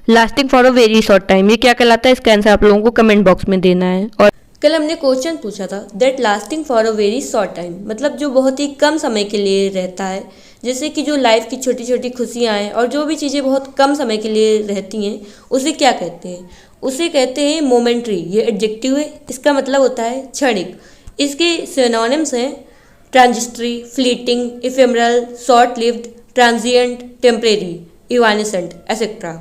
Lasting for a very short time, ये क्या कहलाता है? इसका आंसर आप लोगों को कमेंट बॉक्स में देना है। और कल हमने क्वेश्चन पूछा था that lasting for a very short time, मतलब जो बहुत ही कम समय के लिए रहता है, जैसे कि जो लाइफ की छोटी छोटी खुशियाँ हैं और जो भी चीज़ें बहुत कम समय के लिए रहती हैं, उसे क्या कहते हैं? उसे कहते हैं मोमेंट्री। ये एडजेक्टिव है, इसका मतलब होता है क्षणिक। इसके सिनोनिम्स हैं transitory, fleeting, ephemeral, short lived, transient, temporary, evanescent et cetera.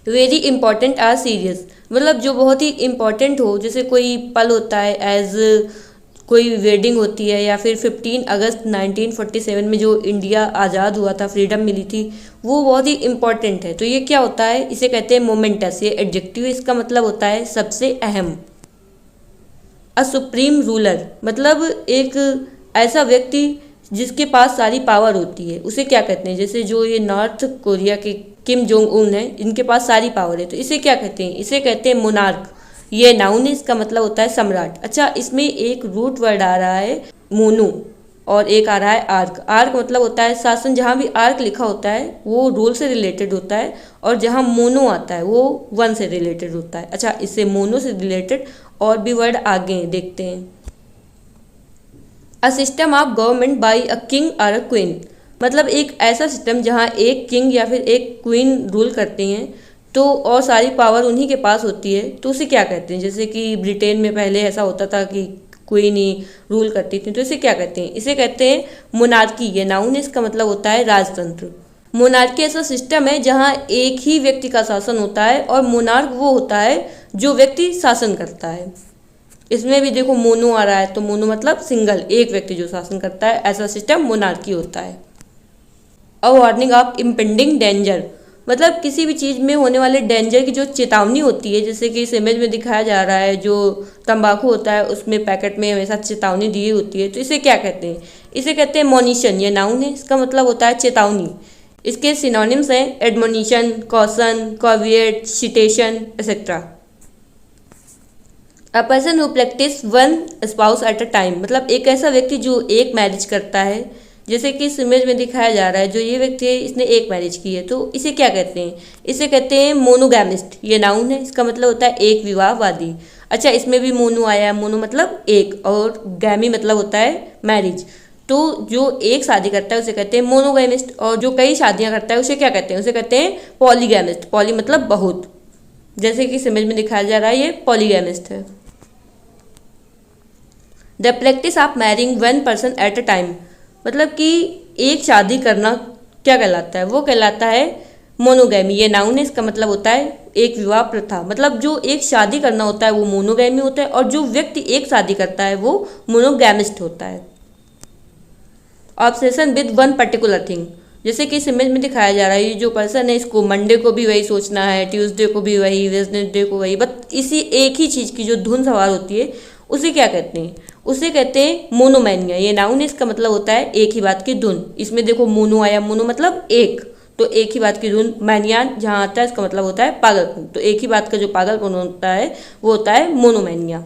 Very important or serious, मतलब जो बहुत ही इम्पॉर्टेंट हो, जैसे कोई पल होता है एज कोई वेडिंग होती है, या फिर 15 अगस्त 1947 में जो इंडिया आज़ाद हुआ था, फ्रीडम मिली थी, वो बहुत ही इम्पॉर्टेंट है। तो ये क्या होता है? इसे कहते हैं मोमेंटस। ये एडजेक्टिव, इसका मतलब होता है सबसे अहम। अ सुप्रीम रूलर, मतलब एक ऐसा व्यक्ति जिसके पास सारी पावर होती है, उसे क्या कहते हैं? जैसे जो ये नॉर्थ कोरिया के किम जोंग उन है, इनके पास सारी पावर है, तो इसे क्या कहते हैं? इसे कहते हैं मोनार्क। ये नाउन है, इसका मतलब होता है सम्राट। अच्छा, इसमें एक रूट वर्ड आ रहा है मोनू, और एक आ रहा है आर्क। आर्क मतलब होता है शासन। जहाँ भी आर्क लिखा होता है वो रूल से रिलेटेड होता है, और जहाँ मोनो आता है वो वन से रिलेटेड होता है। अच्छा, इससे मोनो से रिलेटेड और भी वर्ड आगे देखते हैं। A system of government by a king और अ क्वीन, मतलब एक ऐसा सिस्टम जहाँ एक किंग या फिर एक क्वीन रूल करते हैं, तो और सारी पावर उन्हीं के पास होती है, तो उसे क्या कहते हैं? जैसे कि ब्रिटेन में पहले ऐसा होता था कि क्वीन ही रूल करती थी, तो इसे क्या कहते हैं? इसे कहते हैं मोनार्की। ये नाउन है, इसका मतलब होता है राजतंत्र। मोनार्की ऐसा सिस्टम है जहाँ एक ही व्यक्ति का शासन होता है, और मोनार्क वो होता है जो व्यक्ति शासन करता है। इसमें भी देखो मोनो आ रहा है, तो मोनो मतलब सिंगल, एक व्यक्ति जो शासन करता है, ऐसा सिस्टम मोनार्की होता है। A warning of impending danger, मतलब किसी भी चीज़ में होने वाले डेंजर की जो चेतावनी होती है, जैसे कि इस इमेज में दिखाया जा रहा है, जो तंबाकू होता है उसमें पैकेट में हमेशा चेतावनी दी होती है, तो इसे क्या कहते हैं? इसे कहते हैं मोनिशन। ये नाउन है, इसका मतलब होता है चेतावनी। इसके सिनोनिम्स हैं admonition, caution, caveat, citation et cetera. A person who practice one spouse at a time, मतलब एक ऐसा व्यक्ति जो एक मैरिज करता है, जैसे कि इस इमेज में दिखाया जा रहा है, जो ये व्यक्ति है इसने एक मैरिज की है, तो इसे क्या कहते हैं? इसे कहते हैं मोनोगैमिस्ट। ये नाउन है, इसका मतलब होता है एक विवाहवादी। अच्छा, इसमें भी मोनो आया है, मोनो मतलब एक, और गैमी मतलब होता है मैरिज। तो जो एक शादी करता है उसे कहते हैं मोनोगैमिस्ट, और जो कई शादियां करता है उसे क्या कहते हैं? उसे कहते हैं पॉलीगैमिस्ट। पॉली मतलब बहुत, जैसे कि इस इमेज में दिखाया जा रहा है, ये पॉलीगैमिस्ट है। The practice of marrying one person at a time, मतलब कि एक शादी करना क्या कहलाता है? वो कहलाता है मोनोगैमी। ये नाउन है, इसका मतलब होता है एक विवाह प्रथा। मतलब जो एक शादी करना होता है वो मोनोगैमी होता है, और जो व्यक्ति एक शादी करता है वो मोनोगैमिस्ट होता है। Obsession with one particular thing, जैसे कि इस इमेज में दिखाया जा रहा है, ये जो पर्सन है इसको मंडे को भी वही सोचना है, ट्यूसडे को भी वही, वेडनेसडे को वही, बस इसी एक ही चीज़ की जो धुन सवार होती है उसे क्या कहते हैं? उसे कहते हैं मोनोमैनिया। ये नाउन है, इसका मतलब होता है एक ही बात की धुन। इसमें देखो मोनो आया, मोनो मतलब एक, तो एक ही बात की धुन। मैनिया जहाँ आता है इसका मतलब होता है पागलपन, तो एक ही बात का जो पागलपन होता है वो होता है monomania.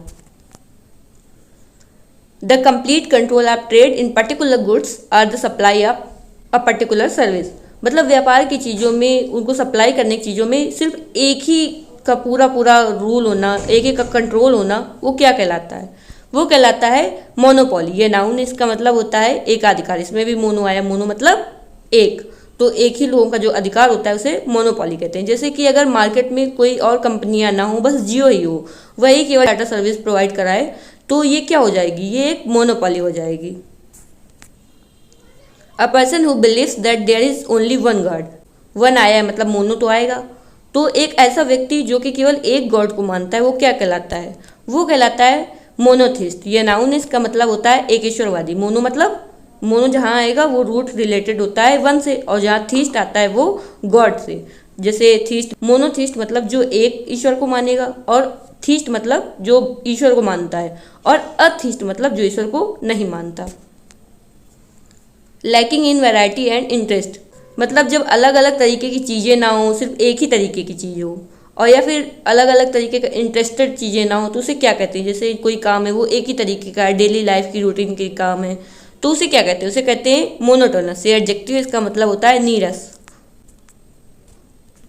The complete control of trade in particular goods or the supply of a particular service, मतलब व्यापार की चीज़ों में, उनको सप्लाई करने की चीज़ों में सिर्फ एक ही का पूरा पूरा रूल होना, एक ही का कंट्रोल होना, वो क्या कहलाता है? वो कहलाता है मोनोपोली। ये नाउन है, इसका मतलब होता है एकाधिकार। इसमें भी मोनो आया, मोनो मतलब एक, तो एक ही लोगों का जो अधिकार होता है उसे मोनोपोली कहते हैं। जैसे कि अगर मार्केट में कोई और कंपनियां ना हो, बस जियो ही हो, वही केवल डाटा सर्विस प्रोवाइड कराए, तो ये क्या हो जाएगी? ये एक मोनोपोली हो जाएगी। A person who believes that there is only one god, one आया है मतलब मोनो तो आएगा, तो एक ऐसा व्यक्ति जो कि केवल एक गॉड को मानता है वो क्या कहलाता है? वो कहलाता है मोनोथिस्ट। ये नाउन, इसका मतलब होता है एक ईश्वरवादी। मोनो मतलब मोनो जहाँ आएगा वो रूट रिलेटेड होता है वन से, और जहाँ थीस्ट आता है वो गॉड से। जैसे थीस्ट, मोनोथीस्ट मतलब जो एक ईश्वर को मानेगा, और थीस्ट मतलब जो ईश्वर को मानता है, और अथीस्ट मतलब जो ईश्वर को नहीं मानता। Lacking in variety and interest मतलब जब अलग अलग तरीके की चीज़ें ना हो, सिर्फ एक ही तरीके की चीज़ हो, और या फिर अलग अलग तरीके का इंटरेस्टेड चीज़ें ना हो, तो उसे क्या कहते हैं? जैसे कोई काम है वो एक ही तरीके का है, डेली लाइफ की रूटीन के काम है, तो उसे क्या कहते हैं? उसे कहते हैं मोनोटोनस। ये एडजेक्टिव इसका मतलब होता है नीरस।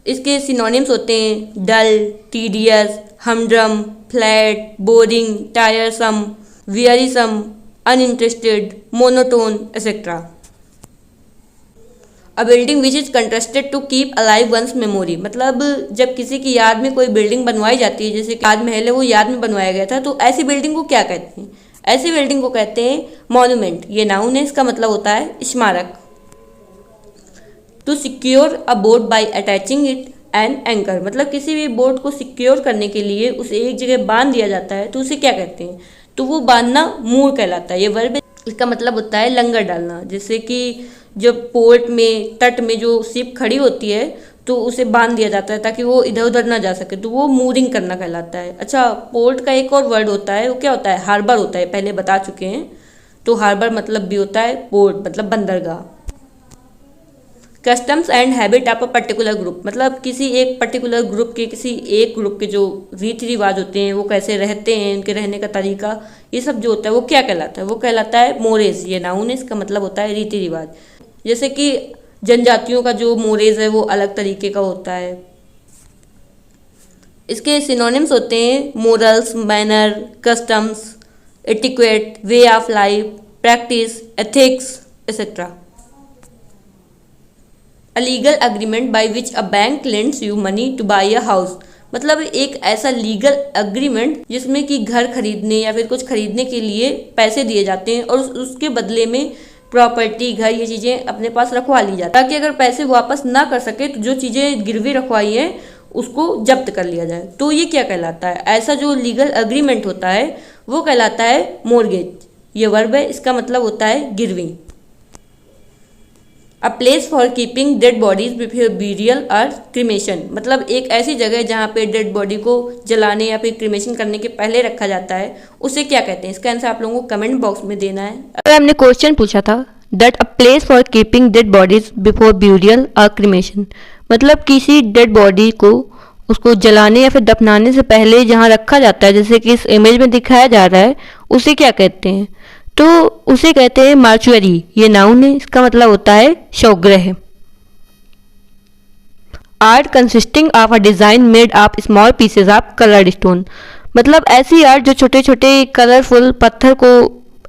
इसके सिनोनिम्स होते हैं dull, tedious, humdrum, flat, boring, tiresome, wearisome, uninterested, monotone et cetera. A building which is constructed to keep alive one's memory मतलब जब किसी की याद में कोई बिल्डिंग बनवाई जाती है, जैसे ताजमहल है वो याद में बनवाया गया था, तो ऐसी बिल्डिंग को क्या कहते हैं? ऐसी बिल्डिंग को कहते हैं मॉन्यूमेंट। ये नाउन है, इसका मतलब होता है स्मारक। To secure a boat by attaching it an anchor मतलब किसी भी बोट को सिक्योर करने के लिए उसे एक जगह बांध दिया जाता है, तो उसे क्या कहते हैं? तो वो बांधना मूर कहलाता है। ये वर्ब इसका मतलब होता है लंगर डालना। जैसे कि जब पोर्ट में, तट में जो शिप खड़ी होती है तो उसे बांध दिया जाता है ताकि वो इधर उधर ना जा सके, तो वो मूरिंग करना कहलाता है। अच्छा, पोर्ट का एक और वर्ड होता है, वो क्या होता है? हार्बर होता है, पहले बता चुके हैं। तो हार्बर मतलब भी होता है पोर्ट, मतलब बंदरगाह। Customs and habit of a particular group मतलब किसी एक पर्टिकुलर ग्रुप के, किसी एक ग्रुप के जो रीति रिवाज होते हैं, वो कैसे रहते हैं, उनके रहने का तरीका, ये सब जो होता है वो क्या कहलाता है? वो कहलाता है मोरेज। ये नाउन है, इसका मतलब होता है रीति रिवाज। जैसे कि जनजातियों का जो मोरेज है वो अलग तरीके का होता है। इसके सिनोनिम्स होते हैं morals, manner, customs, etiquette, way of life, practice, ethics et cetera. A legal agreement by which a bank lends you money to buy a house मतलब एक ऐसा लीगल अग्रीमेंट जिसमें कि घर खरीदने या फिर कुछ खरीदने के लिए पैसे दिए जाते हैं और उसके बदले में प्रॉपर्टी, घर, ये चीज़ें अपने पास रखवा ली जाती है, ताकि अगर पैसे वापस ना कर सके तो जो चीज़ें गिरवी रखवाई हैं उसको जब्त कर लिया जाए। तो ये क्या कहलाता है? ऐसा जो लीगल अग्रीमेंट होता है वो कहलाता है मोर्गेज। ये वर्ब है, इसका मतलब होता है गिरवी। A place for keeping dead bodies before burial और क्रिमेशन मतलब एक ऐसी जगह जहाँ पे डेड बॉडी को जलाने या फिर क्रिमेशन करने के पहले रखा जाता है, उसे क्या कहते हैं? इसका आंसर आप लोगों को कमेंट बॉक्स में देना है। अगर हमने क्वेश्चन पूछा था that a place for keeping dead bodies before burial और क्रिमेशन मतलब किसी डेड बॉडी को उसको जलाने या फिर दफनाने से पहले जहाँ रखा जाता है, जैसे कि इस इमेज में दिखाया जा रहा है, उसे क्या कहते हैं? तो उसे कहते हैं मार्चुअरी। ये नाउन है, इसका मतलब होता है शवगृह। Art consisting of a design made of small pieces of coloured stone मतलब ऐसी आर्ट जो छोटे छोटे कलरफुल पत्थर को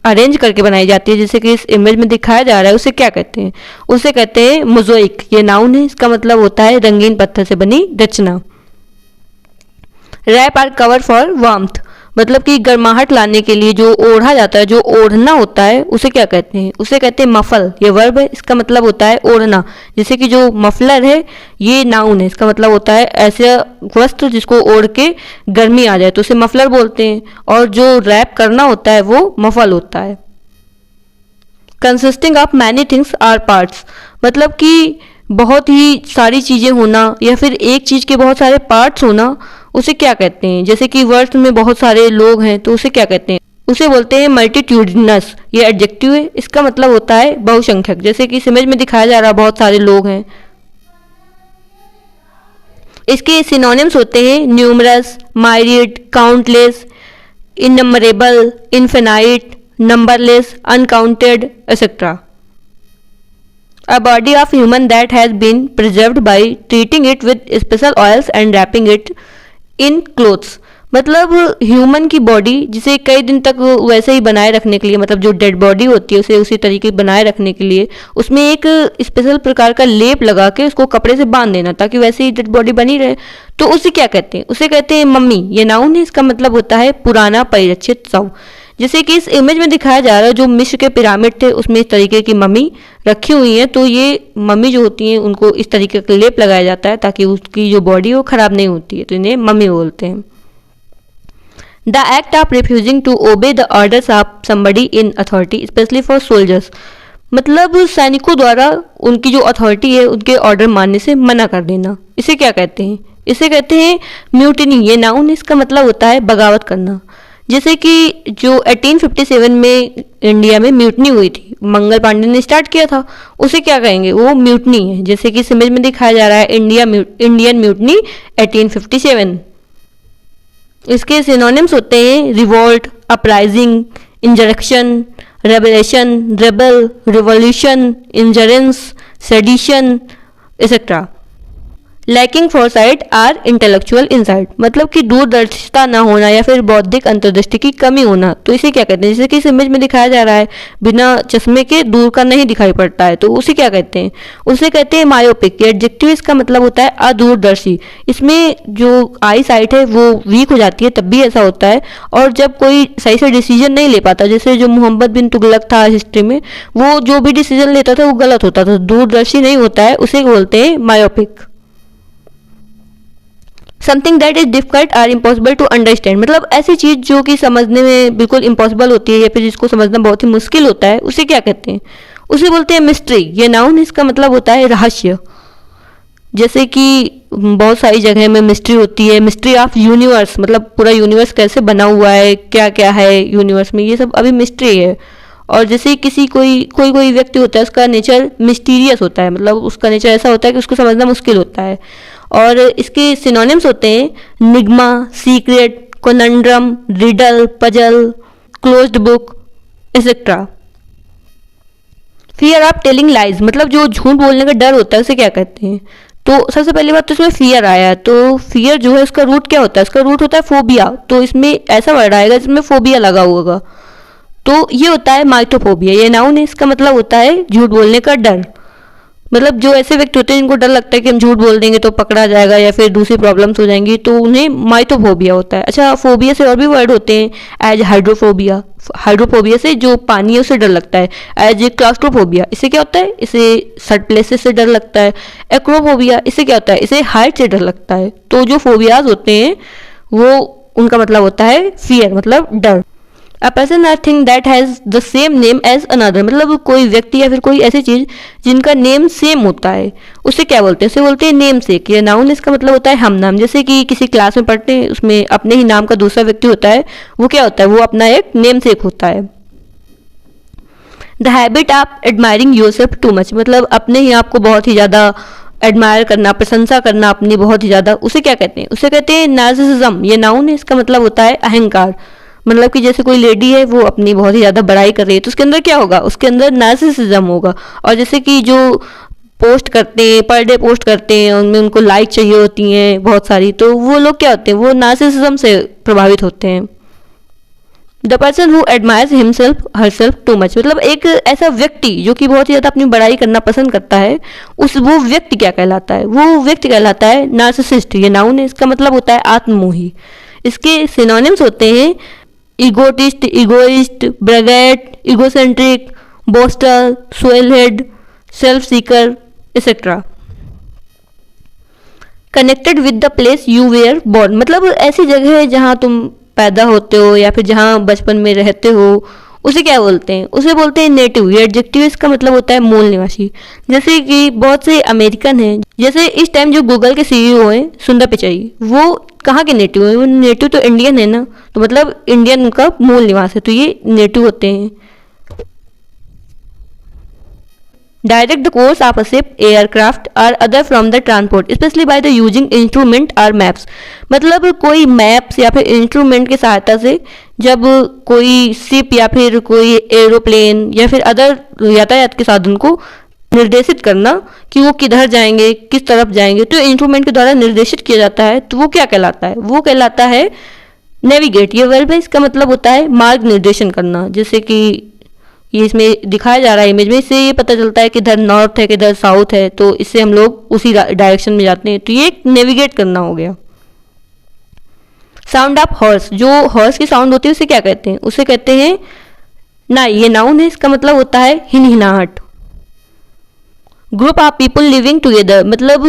अरेंज करके बनाई जाती है, जैसे कि इस इमेज में दिखाया जा रहा है, उसे क्या कहते हैं? उसे कहते हैं मोज़ाइक। ये नाउन है, इसका मतलब होता है रंगीन पत्थर से बनी रचना। Wrap or cover for warmth मतलब कि गर्माहट लाने के लिए जो ओढ़ा जाता है, जो ओढ़ना होता है, उसे क्या कहते हैं? उसे कहते हैं मफल। ये वर्ब है, इसका मतलब होता है ओढ़ना। जैसे कि जो मफलर है ये नाउन है, इसका मतलब होता है ऐसे वस्त्र जिसको ओढ़ के गर्मी आ जाए, तो उसे मफलर बोलते हैं। और जो रैप करना होता है वो मफल होता है। Consisting of many things or parts मतलब कि बहुत ही सारी चीज़ें होना या फिर एक चीज़ के बहुत सारे पार्ट्स होना, उसे क्या कहते हैं? जैसे कि वर्ष में बहुत सारे लोग हैं तो उसे क्या कहते हैं? उसे बोलते हैं मल्टीट्यूडिनस। ये एडजेक्टिव है, इसका मतलब होता है बहुसंख्यक। जैसे कि इस इमेज में दिखाया जा रहा है बहुत सारे लोग हैं। इसके सिनोनिम्स होते हैं numerous, myriad, countless, innumerable, infinite, numberless, uncounted et cetera. A body of human that has been preserved by treating it with special oils and wrapping it in clothes मतलब ह्यूमन की बॉडी जिसे कई दिन तक वैसे ही बनाए रखने के लिए, मतलब जो डेड बॉडी होती है उसे उसी तरीके बनाए रखने के लिए उसमें एक स्पेशल प्रकार का लेप लगा के उसको कपड़े से बांध देना ताकि वैसे ही डेड बॉडी बनी रहे, तो उसे क्या कहते हैं? उसे कहते हैं मम्मी। ये नाउन है, इसका मतलब होता है पुराना परिरक्षित शव। जैसे कि इस इमेज में दिखाया जा रहा है जो मिस्र के पिरामिड थे उसमें इस तरीके की मम्मी रखी हुई है, तो ये मम्मी जो होती हैं उनको इस तरीके का लेप लगाया जाता है ताकि उसकी जो बॉडी वो खराब नहीं होती है, तो इन्हें मम्मी बोलते हैं। The act of refusing to obey the orders of somebody in authority especially for soldiers मतलब सैनिकों द्वारा उनकी जो अथॉरिटी है उनके ऑर्डर मानने से मना कर देना, इसे क्या कहते हैं? इसे कहते हैं म्यूटिनी। ये नाउन, इसका मतलब होता है बगावत करना। जैसे कि जो 1857 में इंडिया में म्यूटनी हुई थी, मंगल पांडे ने स्टार्ट किया था, उसे क्या कहेंगे? वो म्यूटनी है। जैसे कि इस इमेज में दिखाया जा रहा है इंडियन म्यूटनी 1857। इसके सिनोनिम्स होते हैं revolt, uprising, insurrection, rebellion, rebel, revolution, insurgence, sedition et cetera. Lacking foresight or intellectual insight, मतलब कि दूरदर्शिता ना होना या फिर बौद्धिक अंतर्दृष्टि की कमी होना। तो इसे क्या कहते हैं? जैसे कि इस इमेज में दिखाया जा रहा है बिना चश्मे के दूर का नहीं दिखाई पड़ता है, तो उसे क्या कहते हैं? उसे कहते हैं मायोपिक। ये एडजेक्टिव इसका मतलब होता है अदूरदर्शी। इसमें जो आई साइट है वो वीक हो जाती है, तब भी ऐसा होता है। और जब कोई सही से डिसीजन नहीं ले पाता, जैसे जो मोहम्मद बिन तुगलक था हिस्ट्री में, वो जो भी डिसीजन लेता था वो गलत होता था, दूरदर्शी नहीं होता है, उसे बोलते हैं myopic. Something that is difficult or impossible to understand, मतलब ऐसी चीज जो कि समझने में बिल्कुल इम्पॉसिबल होती है या फिर जिसको समझना बहुत ही मुश्किल होता है, उसे क्या कहते हैं? उसे बोलते हैं मिस्ट्री। ये नाउन, इसका मतलब होता है रहस्य। जैसे कि बहुत सारी जगह में मिस्ट्री होती है, मिस्ट्री ऑफ यूनिवर्स, मतलब पूरा यूनिवर्स कैसे बना हुआ है, क्या क्या है यूनिवर्स में, ये सब अभी मिस्ट्री है। और जैसे किसी कोई व्यक्ति होता है, उसका नेचर मिस्टीरियस होता है, मतलब उसका नेचर ऐसा होता है कि उसको समझना मुश्किल होता है। और इसके सिनोनिम्स होते हैं enigma, secret, conundrum, riddle, puzzle, closed book et cetera. Fear of telling lies, मतलब जो झूठ बोलने का डर होता है उसे क्या कहते हैं? तो सबसे पहली बात तो इसमें फियर आया है। तो फियर जो है उसका रूट क्या होता है? उसका रूट होता है फोबिया। तो इसमें ऐसा वर्ड आएगा जिसमें फोबिया लगा होगा, तो ये होता है माइथोफोबिया। ये नाउन है, इसका मतलब होता है झूठ बोलने का डर। मतलब जो ऐसे व्यक्ति होते हैं जिनको डर लगता है कि हम झूठ बोल देंगे तो पकड़ा जाएगा या फिर दूसरी प्रॉब्लम्स हो जाएंगी, तो उन्हें माइथोफोबिया होता है। अच्छा, फोबिया से और भी वर्ड होते हैं, एज हाइड्रोफोबिया। हाइड्रोफोबिया से जो पानी है उससे डर लगता है। एज क्लास्ट्रोफोबिया, इससे क्या होता है? इसे सर्ट प्लेसेस से डर लगता है। एक्रोफोबिया, इससे क्या होता है? इसे हाइट से डर लगता है। तो जो फोबियाज होते हैं वो उनका मतलब होता है फियर, मतलब डर। A person or thing that has the same name as another, मतलब कोई व्यक्ति या फिर कोई ऐसी चीज जिनका नेम सेम होता है, उसे क्या बोलते हैं? उसे बोलते हैं नेम सेक। ये नाउन, इसका मतलब होता है हम नाम। जैसे कि किसी क्लास में पढ़ते हैं, उसमें अपने ही नाम का दूसरा व्यक्ति होता है, वो क्या होता है? वो अपना एक नेम सेक होता है। The habit of admiring yourself too much, मतलब अपने ही आप को बहुत ही ज़्यादा एडमायर करना, प्रशंसा करना अपनी बहुत ही ज़्यादा, उसे क्या कहते हैं? उसे कहते हैं नार्सिसिज्म। ये नाउन है, इसका मतलब होता है अहंकार। मतलब कि जैसे कोई लेडी है वो अपनी बहुत ही ज़्यादा बड़ाई कर रही है, तो उसके अंदर क्या होगा? उसके अंदर नार्सिसिज्म होगा। और जैसे कि जो पोस्ट करते हैं, पर डे पोस्ट करते हैं, उनमें उनको लाइक चाहिए होती हैं बहुत सारी, तो वो लोग क्या होते हैं? वो नार्सिसिज्म से प्रभावित होते हैं। The person who admires himself herself too much, मतलब एक ऐसा व्यक्ति जो कि बहुत ही ज़्यादा अपनी बड़ाई करना पसंद करता है, वो व्यक्ति क्या कहलाता है? वो व्यक्ति कहलाता है नार्सिसिस्ट। ये नाउन है, इसका मतलब होता है आत्ममोही। इसके सिनोनिम्स होते हैं egotist, egoist, braggart, egocentric, boaster, swellhead, self seeker et cetera. Connected with the place you were born, मतलब ऐसी जगह है जहाँ तुम पैदा होते हो या फिर जहाँ बचपन में रहते हो, उसे क्या बोलते हैं? उसे बोलते हैं नेटिव। ये एडजेक्टिव, इसका मतलब होता है मूल निवासी। जैसे कि बहुत से अमेरिकन हैं, जैसे इस टाइम जो गूगल के सीईओ हैं सुंदर पिचाई, वो कहाँ के नेटिव है? वो नेटिव तो इंडियन है ना, तो मतलब इंडियन उनका मूल निवास है, तो ये नेटिव होते हैं। Direct the course of a ship, aircraft और other from the transport specially by the using instrument और मैप्स, मतलब कोई मैप्स या फिर इंस्ट्रूमेंट की सहायता से जब कोई शिप या फिर कोई एरोप्लेन या फिर अदर यातायात के साधन को निर्देशित करना कि वो किधर जाएंगे, किस तरफ जाएंगे, तो इंस्ट्रूमेंट के द्वारा निर्देशित किया जाता है, तो वो क्या कहलाता है? वो कहलाता है नेविगेट। ये वर्ब है, इसका मतलब होता है मार्ग निर्देशन करना। जैसे कि ये इसमें दिखाया जा रहा है इमेज में, इससे ये पता चलता है कि इधर नॉर्थ है, किधर साउथ है, तो इससे हम लोग उसी डायरेक्शन में जाते हैं, तो ये नेविगेट करना हो गया। साउंड ऑफ हॉर्स, जो हॉर्स की साउंड होती है उसे क्या कहते हैं? उसे कहते हैं ना, ये नाउन है, इसका मतलब होता है हिनहिनाहट। Group of people living together, मतलब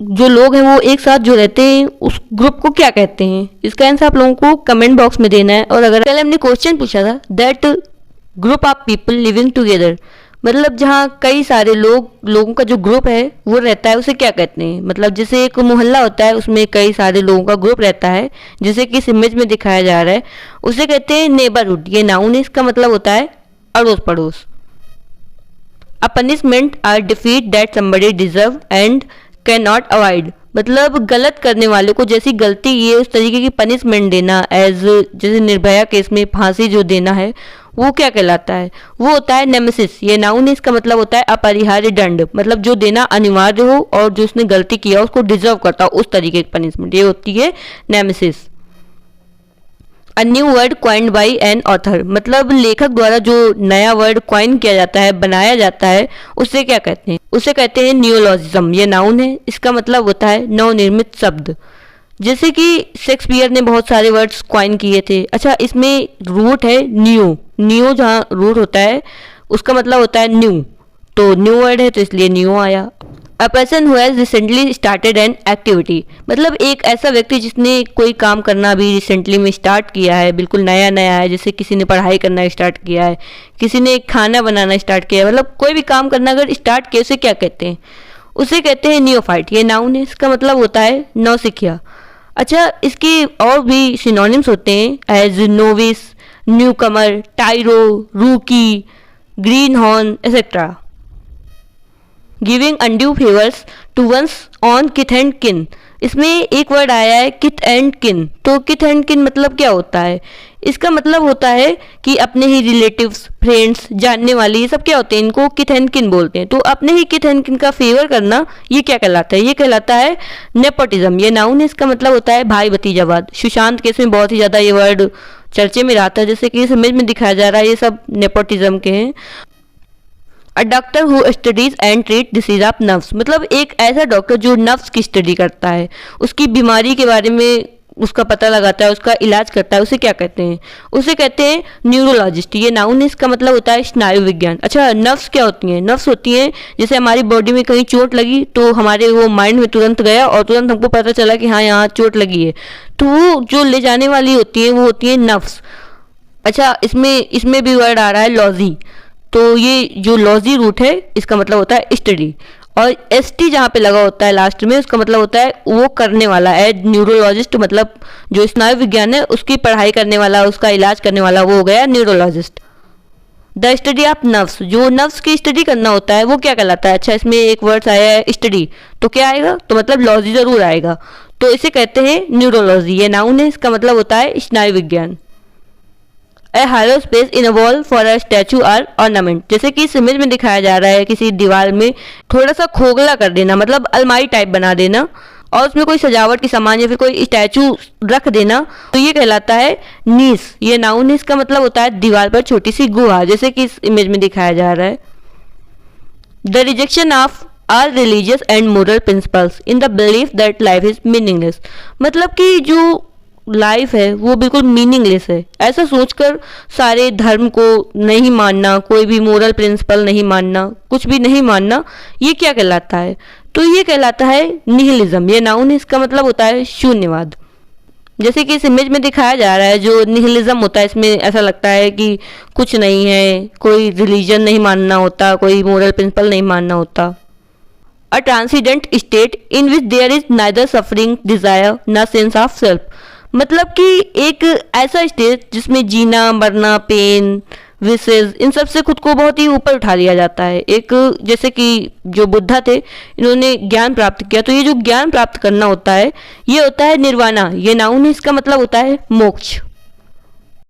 जो लोग हैं वो एक साथ जो रहते हैं उस ग्रुप को क्या कहते हैं? इसका आंसर आप लोगों को कमेंट बॉक्स में देना है। और अगर पहले हमने क्वेश्चन पूछा था that group of people living together, मतलब जहाँ कई सारे लोगों का जो ग्रुप है वो रहता है, उसे क्या कहते हैं? मतलब जैसे एक मोहल्ला होता है, उसमें कई सारे लोगों का ग्रुप रहता है, जैसे कि इस इमेज में दिखाया जा रहा है, उसे कहते हैं नेबरहुड। ये नाउन है, इसका मतलब होता है अड़ोस पड़ोस। A punishment or defeat that somebody deserve and can not avoid. मतलब गलत करने वाले को जैसी गलती ये उस तरीके की पनिशमेंट देना, एज जैसे निर्भया केस में फांसी जो देना है, वो क्या कहलाता है? वो होता है नेमेसिस। ये नाउन है, इसका मतलब होता है अपरिहार्य दंड। मतलब जो देना अनिवार्य हो और जो उसने गलती किया उसको डिजर्व करता हो उस तरीके की पनिशमेंट, ये होती है nemesis. A new word coined by an author. मतलब लेखक द्वारा जो नया वर्ड क्वाइन किया जाता है, बनाया जाता है, उसे क्या कहते हैं? उसे कहते हैं नियोलॉजिज्म। ये नाउन है, इसका मतलब होता है नवनिर्मित शब्द। जैसे कि शेक्सपियर ने बहुत सारे वर्ड्स क्वाइन किए थे। अच्छा, इसमें रूट है न्यू। न्यू जहाँ रूट होता है उसका मतलब होता है न्यू, तो न्यू वर्ड है तो इसलिए न्यू आया। अ person who has recently started an activity. मतलब एक ऐसा व्यक्ति जिसने कोई काम करना अभी रिसेंटली में स्टार्ट किया है, बिल्कुल नया नया है। जैसे किसी ने पढ़ाई करना स्टार्ट किया है, किसी ने खाना बनाना स्टार्ट किया है, मतलब कोई भी काम करना अगर स्टार्ट किया उसे क्या कहते हैं? उसे कहते हैं नियोफाइट। ये नाउन है, इसका मतलब होता है नौसिखिया। अच्छा, इसके और भी सिनोनिम्स होते हैं as novice, newcomer, tyro, rookie, greenhorn etcetera. Giving undue favours to one's own kith and kin. इसमें एक वर्ड आया है किथ एंड किन। तो किथ एंड किन मतलब क्या होता है? इसका मतलब होता है कि अपने ही रिलेटिव्स, फ्रेंड्स, जानने वाले, ये सब क्या होते हैं? इनको किथ एंड किन बोलते हैं। तो अपने ही किथ एंड किन का फेवर करना, ये क्या कहलाता है? ये कहलाता है नेपोटिज्म। ये नाउन है, इसका मतलब होता है भाई भतीजावाद। सुशांत केस में बहुत ही ज़्यादा ये वर्ड चर्चे में रहता है, जैसे कि इस इमेज में दिखाया जा रहा है, ये सब नेपोटिज्म के हैं। A doctor who studies and treat disease of nerves. मतलब एक ऐसा डॉक्टर जो नर्व्स की स्टडी करता है, उसकी बीमारी के बारे में उसका पता लगाता है, उसका इलाज करता है, उसे क्या कहते हैं? उसे कहते हैं न्यूरोलॉजिस्ट। ये नाउन है, इसका मतलब होता है स्नायु विज्ञान। अच्छा, नर्व्स क्या होती हैं? नर्व्स होती हैं जैसे हमारी बॉडी में कहीं चोट लगी तो हमारे वो माइंड में तुरंत गया और तुरंत हमको पता चला कि हाँ यहाँ चोट लगी है, तो वो जो ले जाने वाली होती है वो होती है नर्व्स। अच्छा, इसमें भी वर्ड आ रहा है लॉजी। तो ये जो लॉजी रूट है इसका मतलब होता है स्टडी, और एस टी जहाँ पे लगा होता है लास्ट में उसका मतलब होता है वो करने वाला। एज न्यूरोलॉजिस्ट मतलब जो स्नायु विज्ञान है उसकी पढ़ाई करने वाला, उसका इलाज करने वाला, वो हो गया neurologist. The study of nerves. जो नर्व्स की स्टडी करना होता है वो क्या कहलाता है? अच्छा, इसमें एक वर्ड आया है स्टडी, तो क्या आएगा? तो मतलब लॉजी जरूर आएगा, तो इसे कहते हैं न्यूरोलॉजी। ये नाउन है, इसका मतलब होता है स्नायु विज्ञान। A hollow space in a wall for a statue or ornament. जैसे कि इस इमेज में दिखाया जा रहा है किसी दीवार में थोड़ा सा खोखला कर देना, मतलब अलमारी टाइप बना देना, और उसमें कोई सजावट की सामान या फिर कोई स्टैचू रख देना, तो ये कहलाता है नीस। ये नाउन है, इसका मतलब होता है दीवार पर छोटी सी गुहा, जैसे कि इस इमेज में दिखाया जा रहा है। The rejection of or religious and moral principles in the belief that life is meaningless. मतलब कि जो लाइफ है वो बिल्कुल मीनिंगलेस है, ऐसा सोचकर सारे धर्म को नहीं मानना, कोई भी मोरल प्रिंसिपल नहीं मानना, कुछ भी नहीं मानना, ये क्या कहलाता है? तो ये कहलाता है निहिलिज्म। ये नाउन है, इसका मतलब होता है शून्यवाद। जैसे कि इस इमेज में दिखाया जा रहा है जो निहिलिज्म होता है, इसमें ऐसा लगता है कि कुछ नहीं है, कोई रिलीजन नहीं मानना होता, कोई मोरल प्रिंसिपल नहीं मानना होता। A transcendent state in which there is neither suffering desire nor sense of self. मतलब कि एक ऐसा स्टेट जिसमें जीना, मरना, पेन, विशेज, इन सब से खुद को बहुत ही ऊपर उठा लिया जाता है। एक जैसे कि जो बुद्धा थे, इन्होंने ज्ञान प्राप्त किया, तो ये जो ज्ञान प्राप्त करना होता है ये होता है निर्वाणा। ये नाउन है, इसका मतलब होता है मोक्ष।